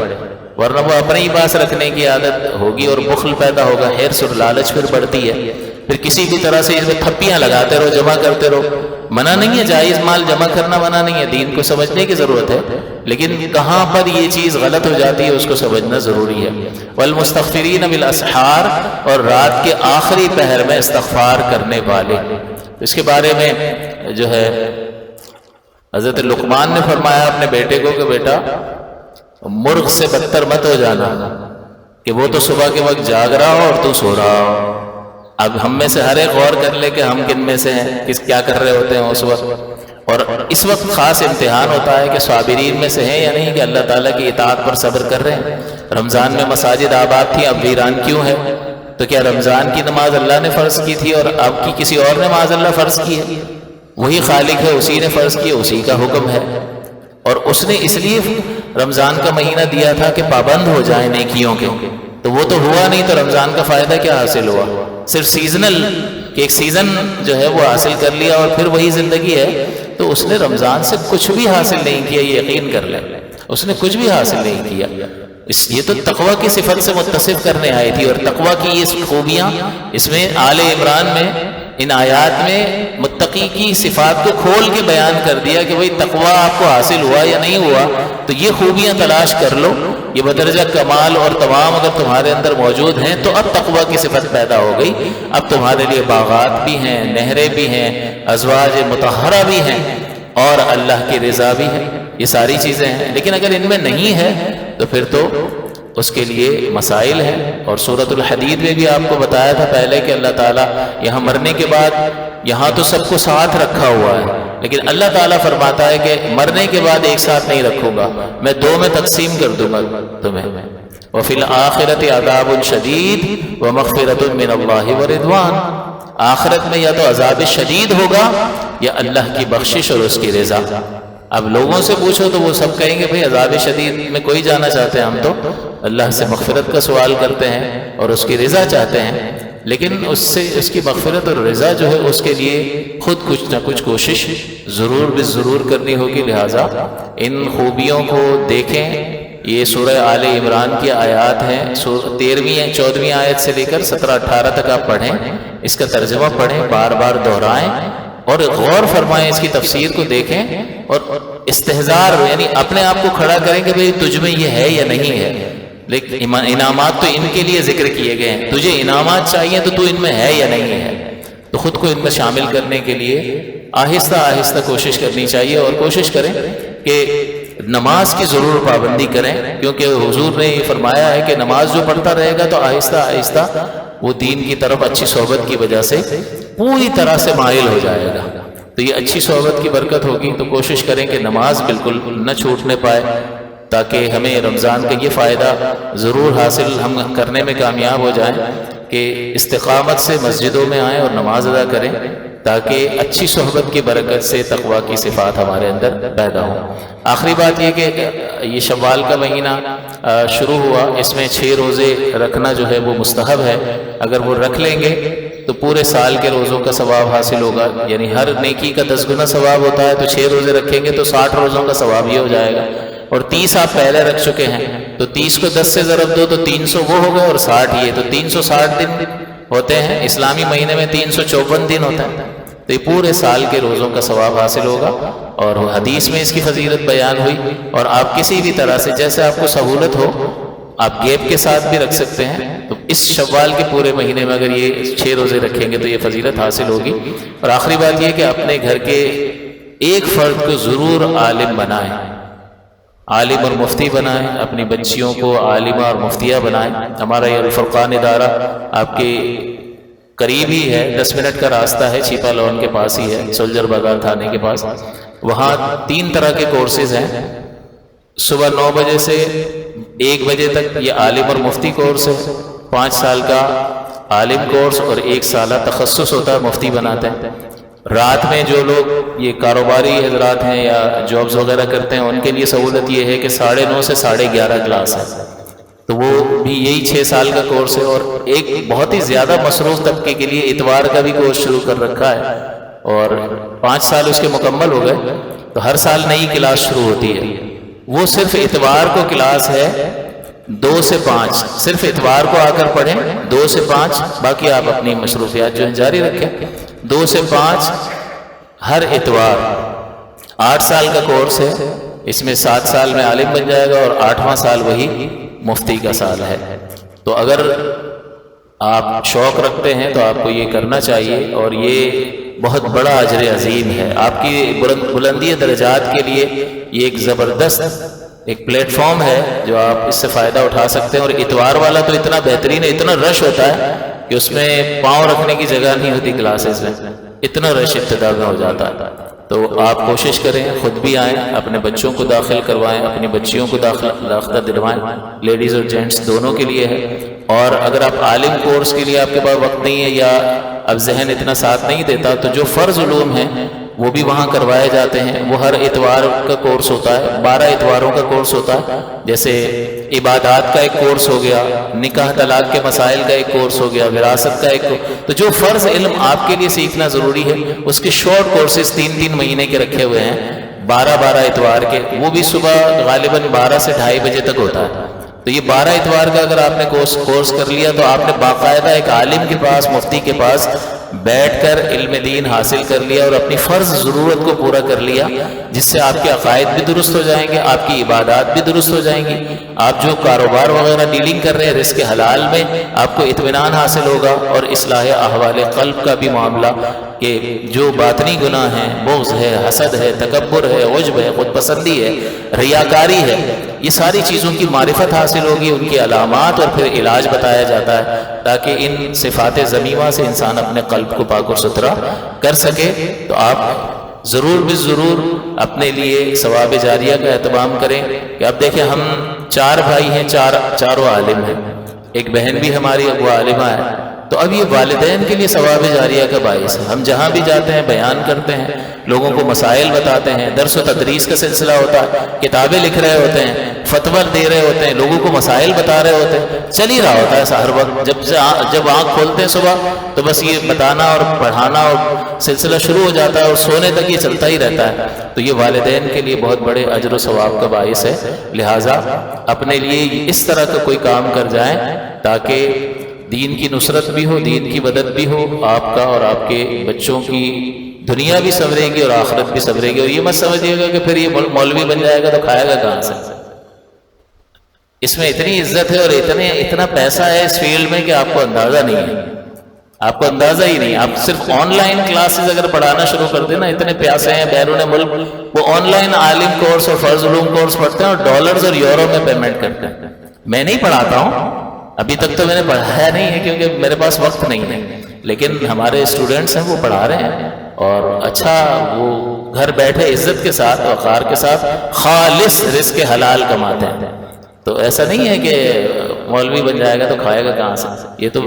ورنہ وہ اپنے ہی پاس رکھنے کی عادت ہوگی اور بخل پیدا ہوگا، حرص اور لالچ پھر بڑھتی ہے، پھر کسی بھی طرح سے اس میں تھپیاں لگاتے رہو، جمع کرتے رہو۔ منع نہیں ہے، جائز مال جمع کرنا منع نہیں ہے، دین کو سمجھنے کی ضرورت ہے، لیکن کہاں پر یہ چیز غلط ہو جاتی ہے اس کو سمجھنا ضروری ہے۔ والمستغفرین بالاسحار، اور رات کے آخری پہر میں استغفار کرنے والے، اس کے بارے میں جو ہے حضرت لقمان نے فرمایا اپنے بیٹے کو کہ بیٹا مرغ سے بدتر مت ہو جانا کہ وہ تو صبح کے وقت جاگ رہا ہو اور تو سو رہا ہو۔ اب ہم میں سے ہر ایک غور کر لے کہ ہم کن میں سے ہیں، کیا کر رہے ہوتے ہیں اس وقت، اور اس وقت خاص امتحان ہوتا ہے کہ صابرین میں سے ہیں یا نہیں، کہ اللہ تعالیٰ کی اطاعت پر صبر کر رہے ہیں۔ رمضان میں مساجد آباد تھی، اب ویران کیوں ہے؟ تو کیا رمضان کی نماز اللہ نے فرض کی تھی اور اب کی کسی اور نے معاذ اللہ فرض کی ہے؟ وہی خالق ہے، اسی نے فرض کی، اسی کا حکم ہے، اور اس نے اس لیے رمضان کا مہینہ دیا تھا کہ پابند ہو جائیں نیکیوں کے، تو وہ تو ہوا نہیں، تو رمضان کا فائدہ کیا حاصل ہوا؟ صرف سیزنل کہ ایک سیزن جو ہے وہ حاصل کر لیا اور پھر وہی زندگی ہے، تو اس نے رمضان سے کچھ بھی حاصل نہیں کیا، یہ یقین کر لیں، اس نے کچھ بھی حاصل نہیں کیا۔ یہ تو تقوی کی صفت سے متصف کرنے آئی تھی، اور تقوی کی یہ خوبیاں اس میں آل عمران میں ان آیات میں متقی کی صفات کو کھول کے بیان کر دیا کہ بھئی تقوی آپ کو حاصل ہوا یا نہیں ہوا، تو یہ خوبیاں تلاش کر لو، یہ بدرجہ کمال اور تمام اگر تمہارے اندر موجود ہیں تو اب تقوی کی صفت پیدا ہو گئی، اب تمہارے لیے باغات بھی ہیں، نہریں بھی ہیں، ازواج مطہرہ بھی ہیں، اور اللہ کی رضا بھی ہے، یہ ساری چیزیں ہیں۔ لیکن اگر ان میں نہیں ہے تو پھر تو اس کے لیے مسائل ہیں، اور سورۃ الحدید میں بھی آپ کو بتایا تھا پہلے کہ اللہ تعالیٰ یہاں مرنے کے بعد، یہاں تو سب کو ساتھ رکھا ہوا ہے، لیکن اللہ تعالیٰ فرماتا ہے کہ مرنے کے بعد ایک ساتھ نہیں رکھوں گا، میں دو میں تقسیم کر دوں گا تمہیں۔ وَفِي الْآخِرَةِ عَذَابٌ شَدِيدٌ وَمَغْفِرَةٌ مِّنَ اللَّهِ وَرِضْوَانٌ، آخرت میں یا تو عذاب شدید ہوگا یا اللہ کی بخشش اور اس کی رضا۔ اب لوگوں سے پوچھو تو وہ سب کہیں گے بھئی عذاب شدید میں کوئی جانا چاہتے ہیں، ہم تو اللہ سے مغفرت کا سوال کرتے ہیں اور اس کی رضا چاہتے ہیں، لیکن اس سے اس کی مغفرت اور رضا جو ہے اس کے لیے خود کچھ نہ کچھ کوشش ضرور کرنی ہوگی۔ لہٰذا ان خوبیوں کو دیکھیں، یہ سورہ آل عمران کی آیات ہیں، 13ویں 14ویں آیت سے لے کر 17-18 تک آپ پڑھیں، اس کا ترجمہ پڑھیں، بار بار دہرائیں اور غور فرمائیں، اس کی تفسیر کو دیکھیں، اور استحضار یعنی اپنے آپ کو کھڑا کریں کہ بھئی تجھ میں یہ ہے یا نہیں ہے۔ لیکن انعامات تو ان کے لیے ذکر کیے گئے ہیں، تجھے انعامات چاہیے تو ان میں ہے یا نہیں ہے، تو خود کو ان میں شامل کرنے کے لیے آہستہ آہستہ کوشش کرنی چاہیے، اور کوشش کریں کہ نماز کی ضرور پابندی کریں، کیونکہ حضور نے یہ فرمایا ہے کہ نماز جو پڑھتا رہے گا تو آہستہ آہستہ وہ دین کی طرف اچھی صحبت کی وجہ سے پوری طرح سے مائل ہو جائے گا، تو یہ اچھی صحبت کی برکت ہوگی۔ تو کوشش کریں کہ نماز بالکل نہ چھوٹنے پائے، تاکہ ہمیں رمضان کا یہ فائدہ ضرور حاصل ہم کرنے میں کامیاب ہو جائیں کہ استقامت سے مسجدوں میں آئیں اور نماز ادا کریں، تاکہ اچھی صحبت کی برکت سے تقویٰ کی صفات ہمارے اندر پیدا ہوں۔ آخری بات یہ کہ یہ شوال کا مہینہ شروع ہوا، اس میں 6 روزے رکھنا جو ہے وہ مستحب ہے۔ اگر وہ رکھ لیں گے تو پورے سال کے روزوں کا ثواب حاصل ہوگا، یعنی ہر نیکی کا 10 گنا ثواب ہوتا ہے، تو 6 روزے رکھیں گے تو 60 روزوں کا ثواب یہ ہو جائے گا۔ اور 30 آپ پہلے رکھ چکے ہیں تو 30 کو 10 سے ضرب دو تو 300 وہ ہو گئے، اور 60 یہ، تو 360 دن ہوتے ہیں۔ اسلامی مہینے میں 354 دن ہوتا ہے، تو یہ پورے سال کے روزوں کا ثواب حاصل ہوگا۔ اور حدیث میں اس کی فضیلت بیان ہوئی، اور آپ کسی بھی طرح سے جیسے آپ کو سہولت ہو آپ گیپ کے ساتھ بھی رکھ سکتے ہیں۔ تو اس شوال کے پورے مہینے میں اگر یہ 6 روزے رکھیں گے تو یہ فضیلت حاصل ہوگی۔ اور آخری بات یہ کہ اپنے گھر کے ایک فرد کو ضرور عالم بنائیں، عالم اور مفتی بنائیں، اپنی بچیوں کو عالمہ اور مفتیہ بنائیں۔ ہمارا یہ الفرقان ادارہ آپ کے قریب ہی ہے، 10 منٹ کا راستہ ہے، چھیپا لون کے پاس ہی ہے، سولجر بازار تھانے کے پاس۔ وہاں 3 طرح کے کورسز ہیں، صبح 9 بجے سے 1 بجے تک یہ عالم اور مفتی کورس ہے، 5 سال کا عالم کورس اور 1 سالہ تخصص ہوتا ہے، مفتی بناتے ہیں۔ رات میں جو لوگ یہ کاروباری حضرات ہیں یا جابز وغیرہ کرتے ہیں ان کے لیے سہولت یہ ہے کہ 9:30 سے 11:30 کلاس ہے، تو وہ بھی یہی 6 سال کا کورس ہے۔ اور ایک بہت ہی زیادہ مصروف طبقے کے لیے اتوار کا بھی کورس شروع کر رکھا ہے، اور 5 سال اس کے مکمل ہو گئے تو ہر سال نئی کلاس شروع ہوتی ہے۔ وہ صرف اتوار کو کلاس ہے 2 سے 5، صرف اتوار کو آ کر پڑھیں 2 سے 5، باقی آپ اپنی مصروفیات جو ہیں جاری رکھیں۔ 2 سے 5 ہر اتوار، 8 سال کا کورس ہے، اس میں 7 سال میں عالم بن جائے گا اور 8واں سال وہی مفتی کا سال ہے۔ تو اگر آپ شوق رکھتے ہیں تو آپ کو یہ کرنا چاہیے، اور یہ بہت بڑا اجر عظیم ہے آپ کی بلندی درجات کے لیے۔ یہ ایک زبردست ایک پلیٹ فارم ہے جو آپ اس سے فائدہ اٹھا سکتے ہیں۔ اور اتوار والا تو اتنا بہترین ہے، اتنا رش ہوتا ہے کہ اس میں پاؤں رکھنے کی جگہ نہیں ہوتی کلاسز میں، اتنا رش ابتدا میں ہو جاتا ہے۔ تو آپ کوشش کریں، خود بھی آئیں، اپنے بچوں کو داخل کروائیں، اپنی بچیوں کو داخلہ دلوائیں، لیڈیز اور جینٹس دونوں کے لیے ہے۔ اور اگر آپ عالم کورس کے لیے آپ کے پاس وقت نہیں ہے یا اب ذہن اتنا ساتھ نہیں دیتا، تو جو فرض علوم ہیں وہ بھی وہاں کروائے جاتے ہیں۔ وہ ہر اتوار کا کورس ہوتا ہے، 12 اتواروں کا کورس ہوتا ہے۔ جیسے عبادات کا ایک کورس ہو گیا، نکاح طلاق کے مسائل کا ایک کورس ہو گیا، وراثت کا ایک، تو جو فرض علم آپ کے لیے سیکھنا ضروری ہے اس کے شارٹ کورسز 3 مہینے کے رکھے ہوئے ہیں، 12 اتوار کے، وہ بھی صبح غالباً 12 سے 2:30 بجے تک ہوتا ہے۔ تو یہ 12 اتوار کا اگر آپ نے کورس کر لیا تو آپ نے باقاعدہ ایک عالم کے پاس، مفتی کے پاس بیٹھ کر علم دین حاصل کر لیا اور اپنی فرض ضرورت کو پورا کر لیا، جس سے آپ کے عقائد بھی درست ہو جائیں گے، آپ کی عبادات بھی درست ہو جائیں گی۔ آپ جو کاروبار وغیرہ ڈیلنگ کر رہے ہیں رزق حلال میں، آپ کو اطمینان حاصل ہوگا، اور اصلاح احوال قلب کا بھی معاملہ کہ جو باطنی گناہ ہیں، بغض ہے، حسد ہے، تکبر ہے، عجب ہے، خود پسندی ہے، ریاکاری ہے، یہ ساری چیزوں کی معرفت حاصل ہوگی، ان کی علامات اور پھر علاج بتایا جاتا ہے، تاکہ ان صفات ذمیمہ سے انسان اپنے قلب کو پاک اور ستھرا کر سکے۔ تو آپ ضرور بھی ضرور اپنے لیے ثواب جاریہ کا اہتمام کریں کہ اب دیکھیں ہم 4 بھائی ہیں، چاروں عالم ہیں، ایک بہن بھی ہماری وہ عالمہ ہے، تو اب یہ والدین کے لیے ثواب جاریہ کا باعث ہے۔ ہم جہاں بھی جاتے ہیں بیان کرتے ہیں، لوگوں کو مسائل بتاتے ہیں، درس و تدریس کا سلسلہ ہوتا ہے، کتابیں لکھ رہے ہوتے ہیں، فتویٰ دے رہے ہوتے ہیں، لوگوں کو مسائل بتا رہے ہوتے ہیں، چل ہی رہا ہوتا ہے ہر وقت۔ جب آنکھ کھولتے ہیں صبح تو بس یہ بتانا اور پڑھانا اور سلسلہ شروع ہو جاتا ہے، اور سونے تک یہ چلتا ہی رہتا ہے۔ تو یہ والدین کے لیے بہت بڑے اجر و ثواب کا باعث ہے، لہٰذا اپنے لیے اس طرح کا کوئی کام کر جائیں تاکہ دین کی نصرت بھی ہو، دین کی مدد بھی ہو، آپ کا اور آپ کے بچوں کی دنیا بھی سنورے گی اور آخرت بھی سنورے گی۔ اور یہ مت سمجھیے گا کہ پھر یہ مولوی بن جائے گا تو کھائے گا کہاں سے۔ اس میں اتنی عزت ہے اور اتنا پیسہ ہے اس فیلڈ میں کہ آپ کو اندازہ نہیں ہے، آپ کو اندازہ ہی نہیں۔ آپ صرف آن لائن کلاسز اگر پڑھانا شروع کر دیں نا، اتنے پیاسے ہیں بیرون ملک وہ آن لائن عالم کورس اور فرض علوم کورس پڑھتے ہیں اور ڈالرز اور یورو میں پیمنٹ کرتے ہیں۔ میں نہیں پڑھاتا ہوں، ابھی تک تو میں نے پڑھایا نہیں ہے کیونکہ میرے پاس وقت نہیں ہے، لیکن ہمارے اسٹوڈنٹس ہیں وہ پڑھا رہے ہیں اور اچھا وہ گھر بیٹھے عزت کے ساتھ وقار کے ساتھ خالص رزق حلال کماتے ہیں. تو ایسا نہیں ہے کہ مولوی بن جائے گا تو کھائے گا کہاں سے. یہ تو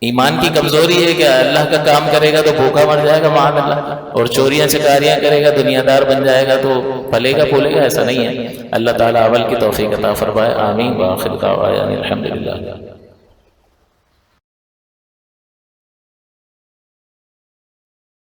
ایمان کی کمزوری ہے کہ اللہ کا کام کرے گا تو بھوکا مر جائے گا معاذ اللہ، اور چوریاں چکاریاں کرے گا دنیا دار بن جائے گا تو پھلے گا پھولے گا. ایسا نہیں ہے. اللہ تعالیٰ عمل کی توفیق عطا فرمائے. آمین. وآخر دعوانا الحمدللہ.